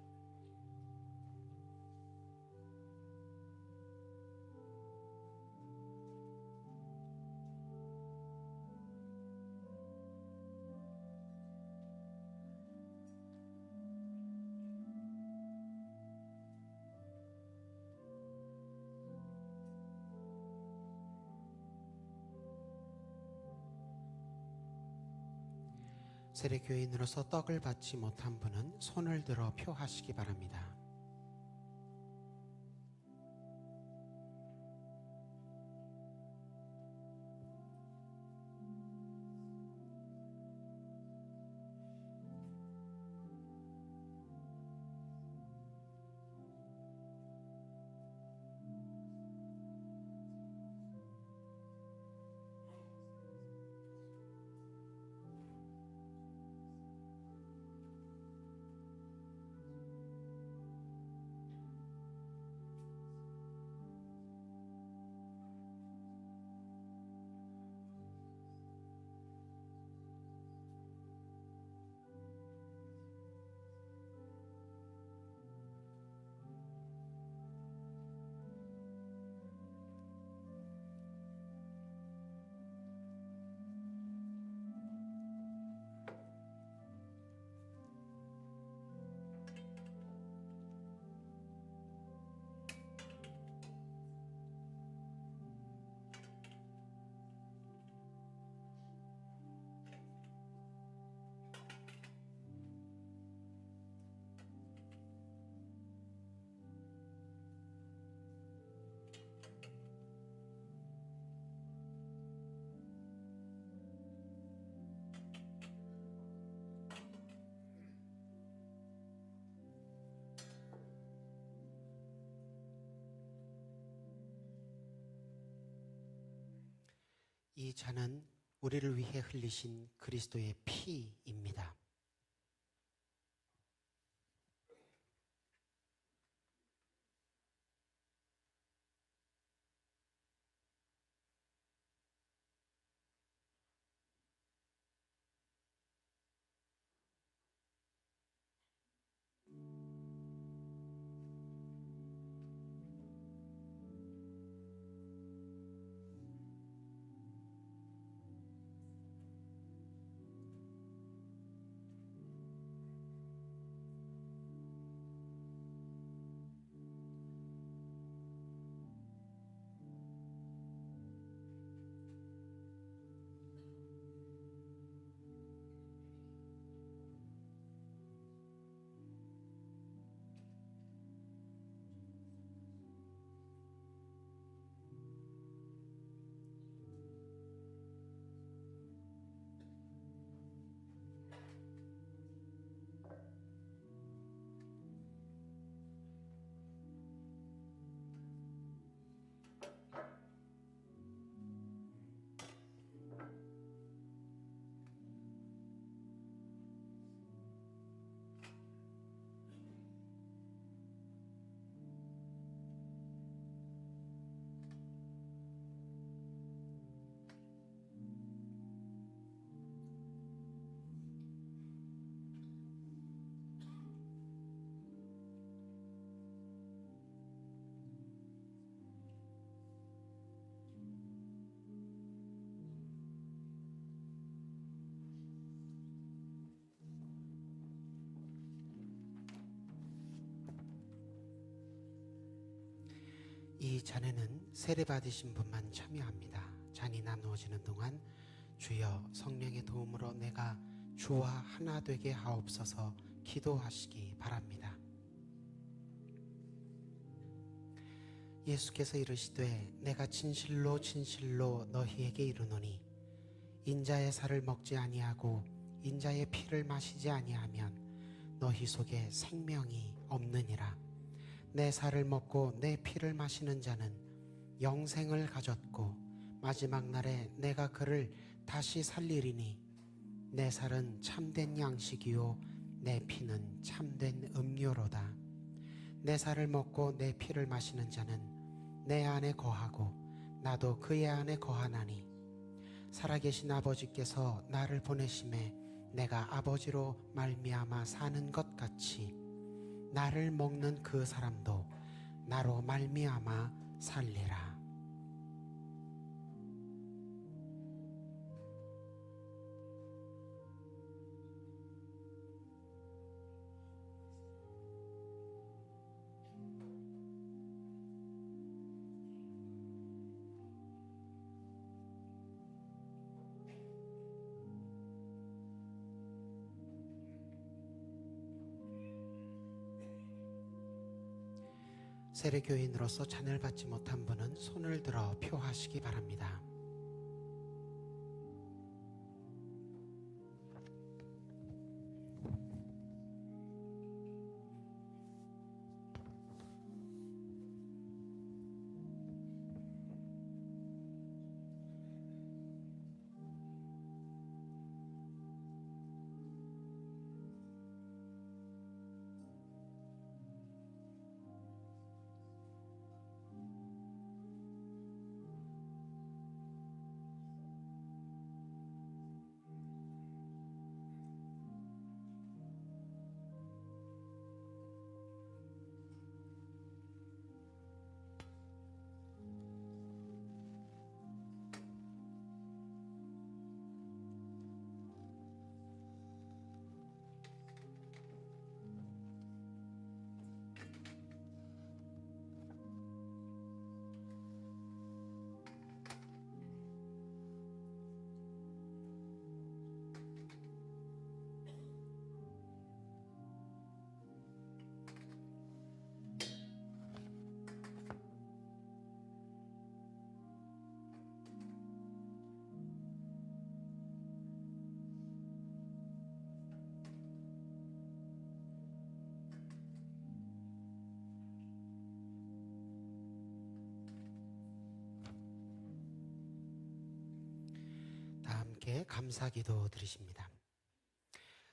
세례교인으로서 떡을 받지 못한 분은 손을 들어 표하시기 바랍니다. 이 잔은 우리를 위해 흘리신 그리스도의 피입니다. 이 잔에는 세례 받으신 분만 참여합니다. 잔이 나누어지는 동안 주여 성령의 도움으로 내가 주와 하나 되게 하옵소서 기도하시기 바랍니다. 예수께서 이르시되 내가 진실로 진실로 너희에게 이르노니 인자의 살을 먹지 아니하고 인자의 피를 마시지 아니하면 너희 속에 생명이 없느니라. 내 살을 먹고 내 피를 마시는 자는 영생을 가졌고 마지막 날에 내가 그를 다시 살리리니 내 살은 참된 양식이요 내 피는 참된 음료로다. 내 살을 먹고 내 피를 마시는 자는 내 안에 거하고 나도 그의 안에 거하나니 살아계신 아버지께서 나를 보내심에 내가 아버지로 말미암아 사는 것 같이 나를 먹는 그 사람도 나로 말미암아 살리라. 세례교인으로서 잔을 받지 못한 분은 손을 들어 표하시기 바랍니다. 다 함께 감사기도 드리십니다.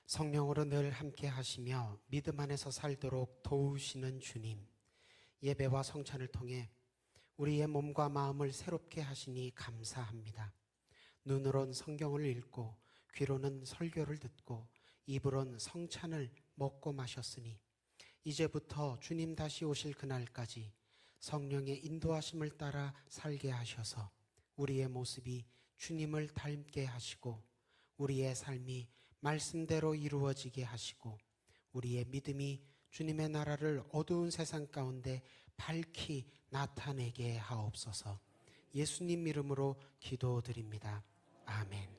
성령으로 늘 함께 하시며 믿음 안에서 살도록 도우시는 주님, 예배와 성찬을 통해 우리의 몸과 마음을 새롭게 하시니 감사합니다. 눈으론 성경을 읽고 귀로는 설교를 듣고 입으론 성찬을 먹고 마셨으니 이제부터 주님 다시 오실 그날까지 성령의 인도하심을 따라 살게 하셔서 우리의 모습이 주님을 닮게 하시고 우리의 삶이 말씀대로 이루어지게 하시고 우리의 믿음이 주님의 나라를 어두운 세상 가운데 밝히 나타내게 하옵소서. 예수님 이름으로 기도드립니다. 아멘.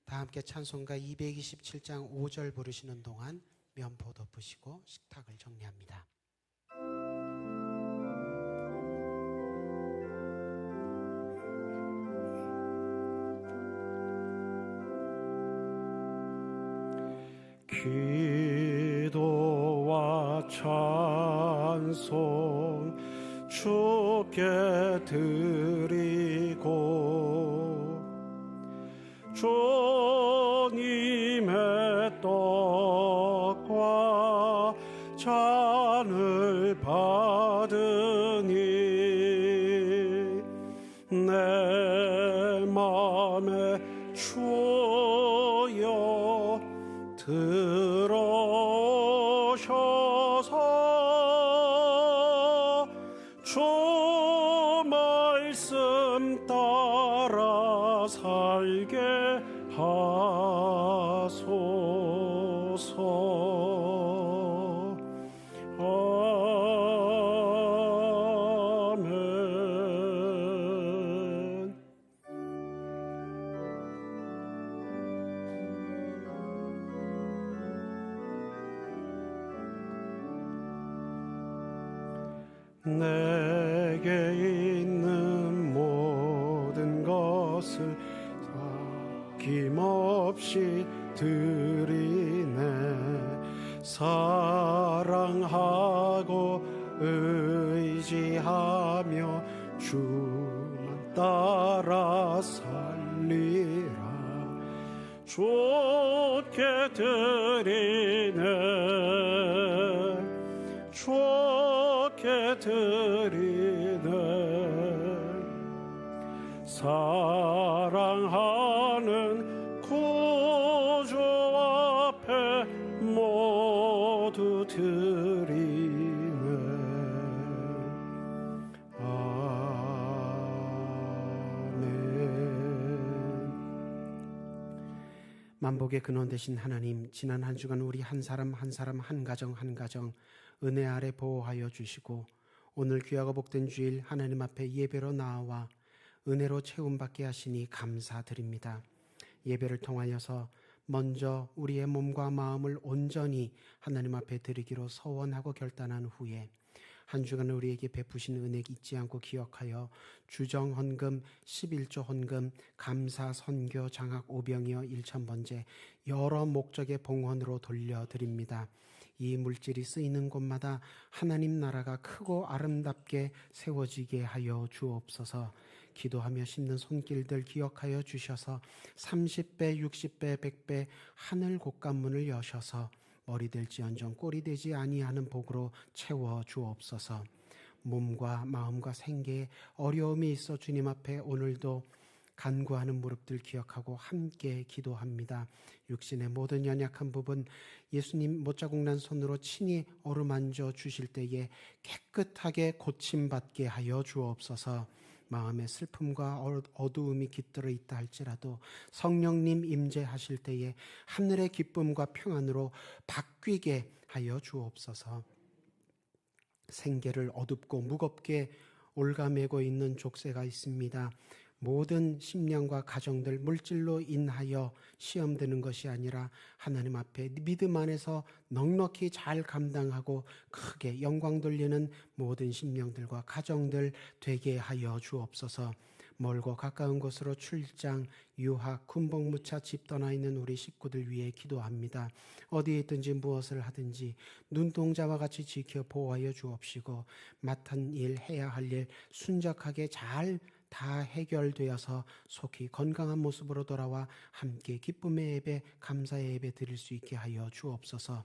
다 함께 찬송가 227장 5절 부르시는 동안 면포 덮으시고 식탁을 정리합니다. 기도와 찬송 주께 드리고 주님의 떡과 잔을 받으니 내 맘에 주여 들어오셔서 주 말씀 따라 살게 하소서. 아멘. 내게 있는 모든 것을 아낌없이 드리네. 사랑하고 의지하며 주만 따라 살리라. 주께 드리네. 주께 드리네. 사랑하는 구주 앞에 모두 드리네. 아멘. 만복의 근원 되신 하나님, 지난 한 주간 우리 한 사람 한 사람 한 가정 한 가정 은혜 아래 보호하여 주시고 오늘 귀하고 복된 주일 하나님 앞에 예배로 나와 은혜로 채움받게 하시니 감사드립니다. 예배를 통하여서 먼저 우리의 몸과 마음을 온전히 하나님 앞에 드리기로 서원하고 결단한 후에 한 주간 우리에게 베푸신 은혜 잊지 않고 기억하여 주정 헌금, 11조 헌금, 감사 선교 장학 오병이어 1,000번제 여러 목적의 봉헌으로 돌려드립니다. 이 물질이 쓰이는 곳마다 하나님 나라가 크고 아름답게 세워지게 하여 주옵소서. 기도하며 심는 손길들 기억하여 주셔서 30배, 60배, 100배 하늘 곳간문을 여셔서 머리 될지언정 꼴이 되지 아니하는 복으로 채워 주옵소서. 몸과 마음과 생계에 어려움이 있어 주님 앞에 오늘도 간구하는 무릎들 기억하고 함께 기도합니다. 육신의 모든 연약한 부분 예수님 못자국 난 손으로 친히 어루만져 주실 때에 깨끗하게 고침받게 하여 주옵소서. 마음의 슬픔과 어두움이 깃들어 있다 할지라도 성령님 임재하실 때에 하늘의 기쁨과 평안으로 바뀌게 하여 주옵소서. 생계를 어둡고 무겁게 올가매고 있는 족쇄가 있습니다. 모든 심령과 가정들 물질로 인하여 시험되는 것이 아니라 하나님 앞에 믿음 안에서 넉넉히 잘 감당하고 크게 영광 돌리는 모든 심령들과 가정들 되게 하여 주옵소서. 멀고 가까운 곳으로 출장, 유학, 군복무차 집 떠나 있는 우리 식구들 위해 기도합니다. 어디에 있든지 무엇을 하든지 눈동자와 같이 지켜 보호하여 주옵시고 맡은 일, 해야 할 일 순적하게 잘 다 해결되어서 속히 건강한 모습으로 돌아와 함께 기쁨의 예배, 감사의 예배 드릴 수 있게 하여 주옵소서.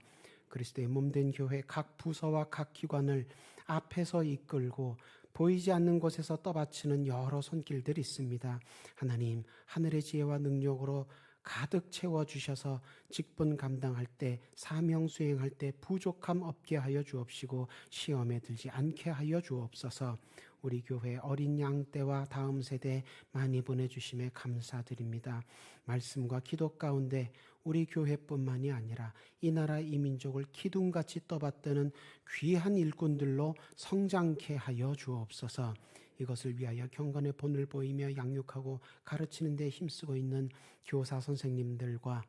그리스도의 몸된 교회 각 부서와 각 기관을 앞에서 이끌고 보이지 않는 곳에서 떠받치는 여러 손길들이 있습니다. 하나님, 하늘의 지혜와 능력으로 가득 채워주셔서 직분 감당할 때, 사명 수행할 때 부족함 없게 하여 주옵시고 시험에 들지 않게 하여 주옵소서. 우리 교회 어린 양 때와 다음 세대 많이 보내주심에 감사드립니다. 말씀과 기도 가운데 우리 교회뿐만이 아니라 이 나라 이 민족을 기둥같이 떠받드는 귀한 일꾼들로 성장케 하여 주옵소서. 이것을 위하여 경건의 본을 보이며 양육하고 가르치는 데 힘쓰고 있는 교사 선생님들과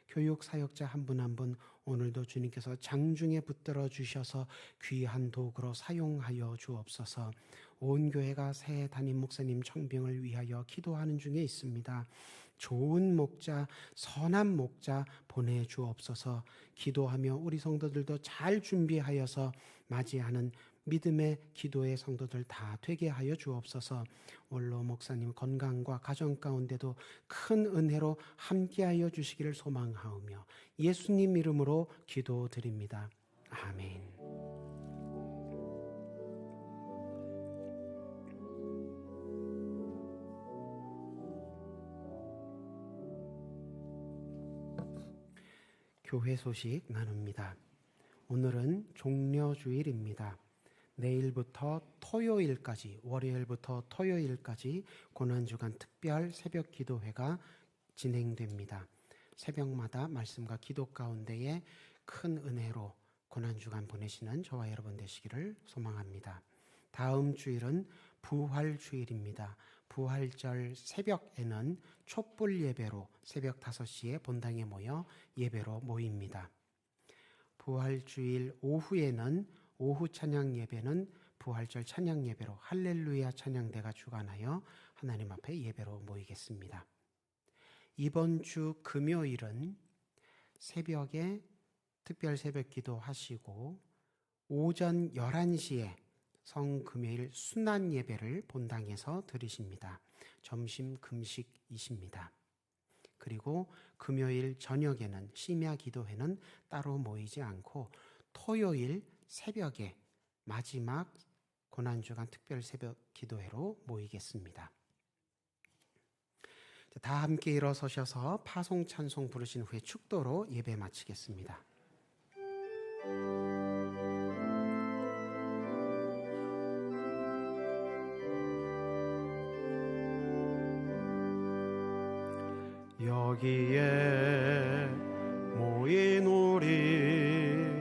교육 사역자 한 분 한 분 오늘도 주님께서 장중에 붙들어 주셔서 귀한 도구로 사용하여 주옵소서. 온 교회가 새 담임 목사님 청빙을 위하여 기도하는 중에 있습니다. 좋은 목자, 선한 목자 보내주옵소서. 기도하며 우리 성도들도 잘 준비하여서 맞이하는 믿음의 기도의 성도들 다 되게 하여 주옵소서. 원로 목사님 건강과 가정 가운데도 큰 은혜로 함께하여 주시기를 소망하오며 예수님 이름으로 기도드립니다. 아멘. 교회 소식 나눕니다. 오늘은 종려주일입니다. 내일부터 토요일까지, 월요일부터 토요일까지 고난주간 특별 새벽 기도회가 진행됩니다. 새벽마다 말씀과 기도 가운데에 큰 은혜로 고난주간 보내시는 저와 여러분 되시기를 소망합니다. 다음 주일은 부활주일입니다. 부활절 새벽에는 촛불 예배로 새벽 5시에 본당에 모여 예배로 모입니다. 부활주일 오후에는 오후 찬양 예배는 부활절 찬양 예배로 할렐루야 찬양대가 주관하여 하나님 앞에 예배로 모이겠습니다. 이번 주 금요일은 새벽에 특별 새벽 기도 하시고 오전 11시에 성금요일 순환 예배를 본당에서 드리십니다. 점심 금식이십니다. 그리고 금요일 저녁에는 심야 기도회는 따로 모이지 않고 토요일 새벽에 마지막 고난주간 특별 새벽 기도회로 모이겠습니다. 다 함께 일어서셔서 파송 찬송 부르신 후에 축도로 예배 마치겠습니다. 여기에 모인 우리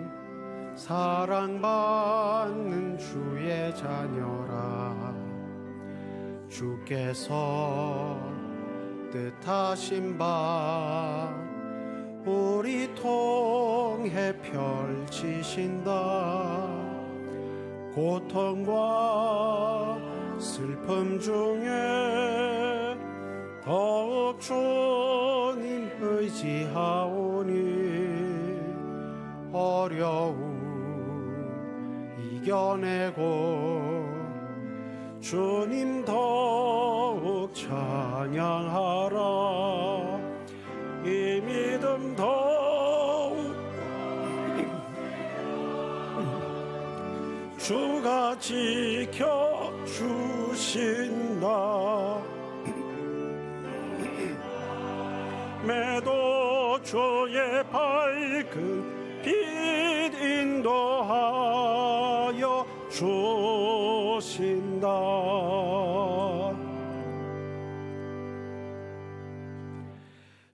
사랑받는 주의 자녀라. 주께서 뜻하신 바 우리 통해 펼치신다. 고통과 슬픔 중에 더욱 주님 의지하오니 어려움 이겨내고 주님 더욱 찬양하라. 이 믿음 더욱 주가 지켜주신다. 매도 주의 밝은 빛 인도하여 주신다.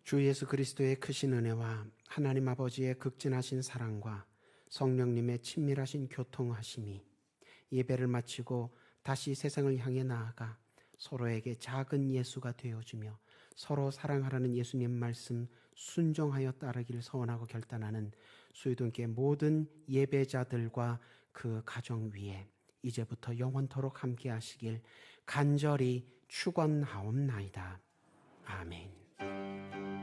주 예수 그리스도의 크신 은혜와 하나님 아버지의 극진하신 사랑과 성령님의 친밀하신 교통하심이 예배를 마치고 다시 세상을 향해 나아가 서로에게 작은 예수가 되어주며 서로 사랑하라는 예수님 말씀 순종하여 따르기를 소원하고 결단하는 수유동교회 모든 예배자들과 그 가정 위에 이제부터 영원토록 함께 하시길 간절히 축원하옵나이다. 아멘.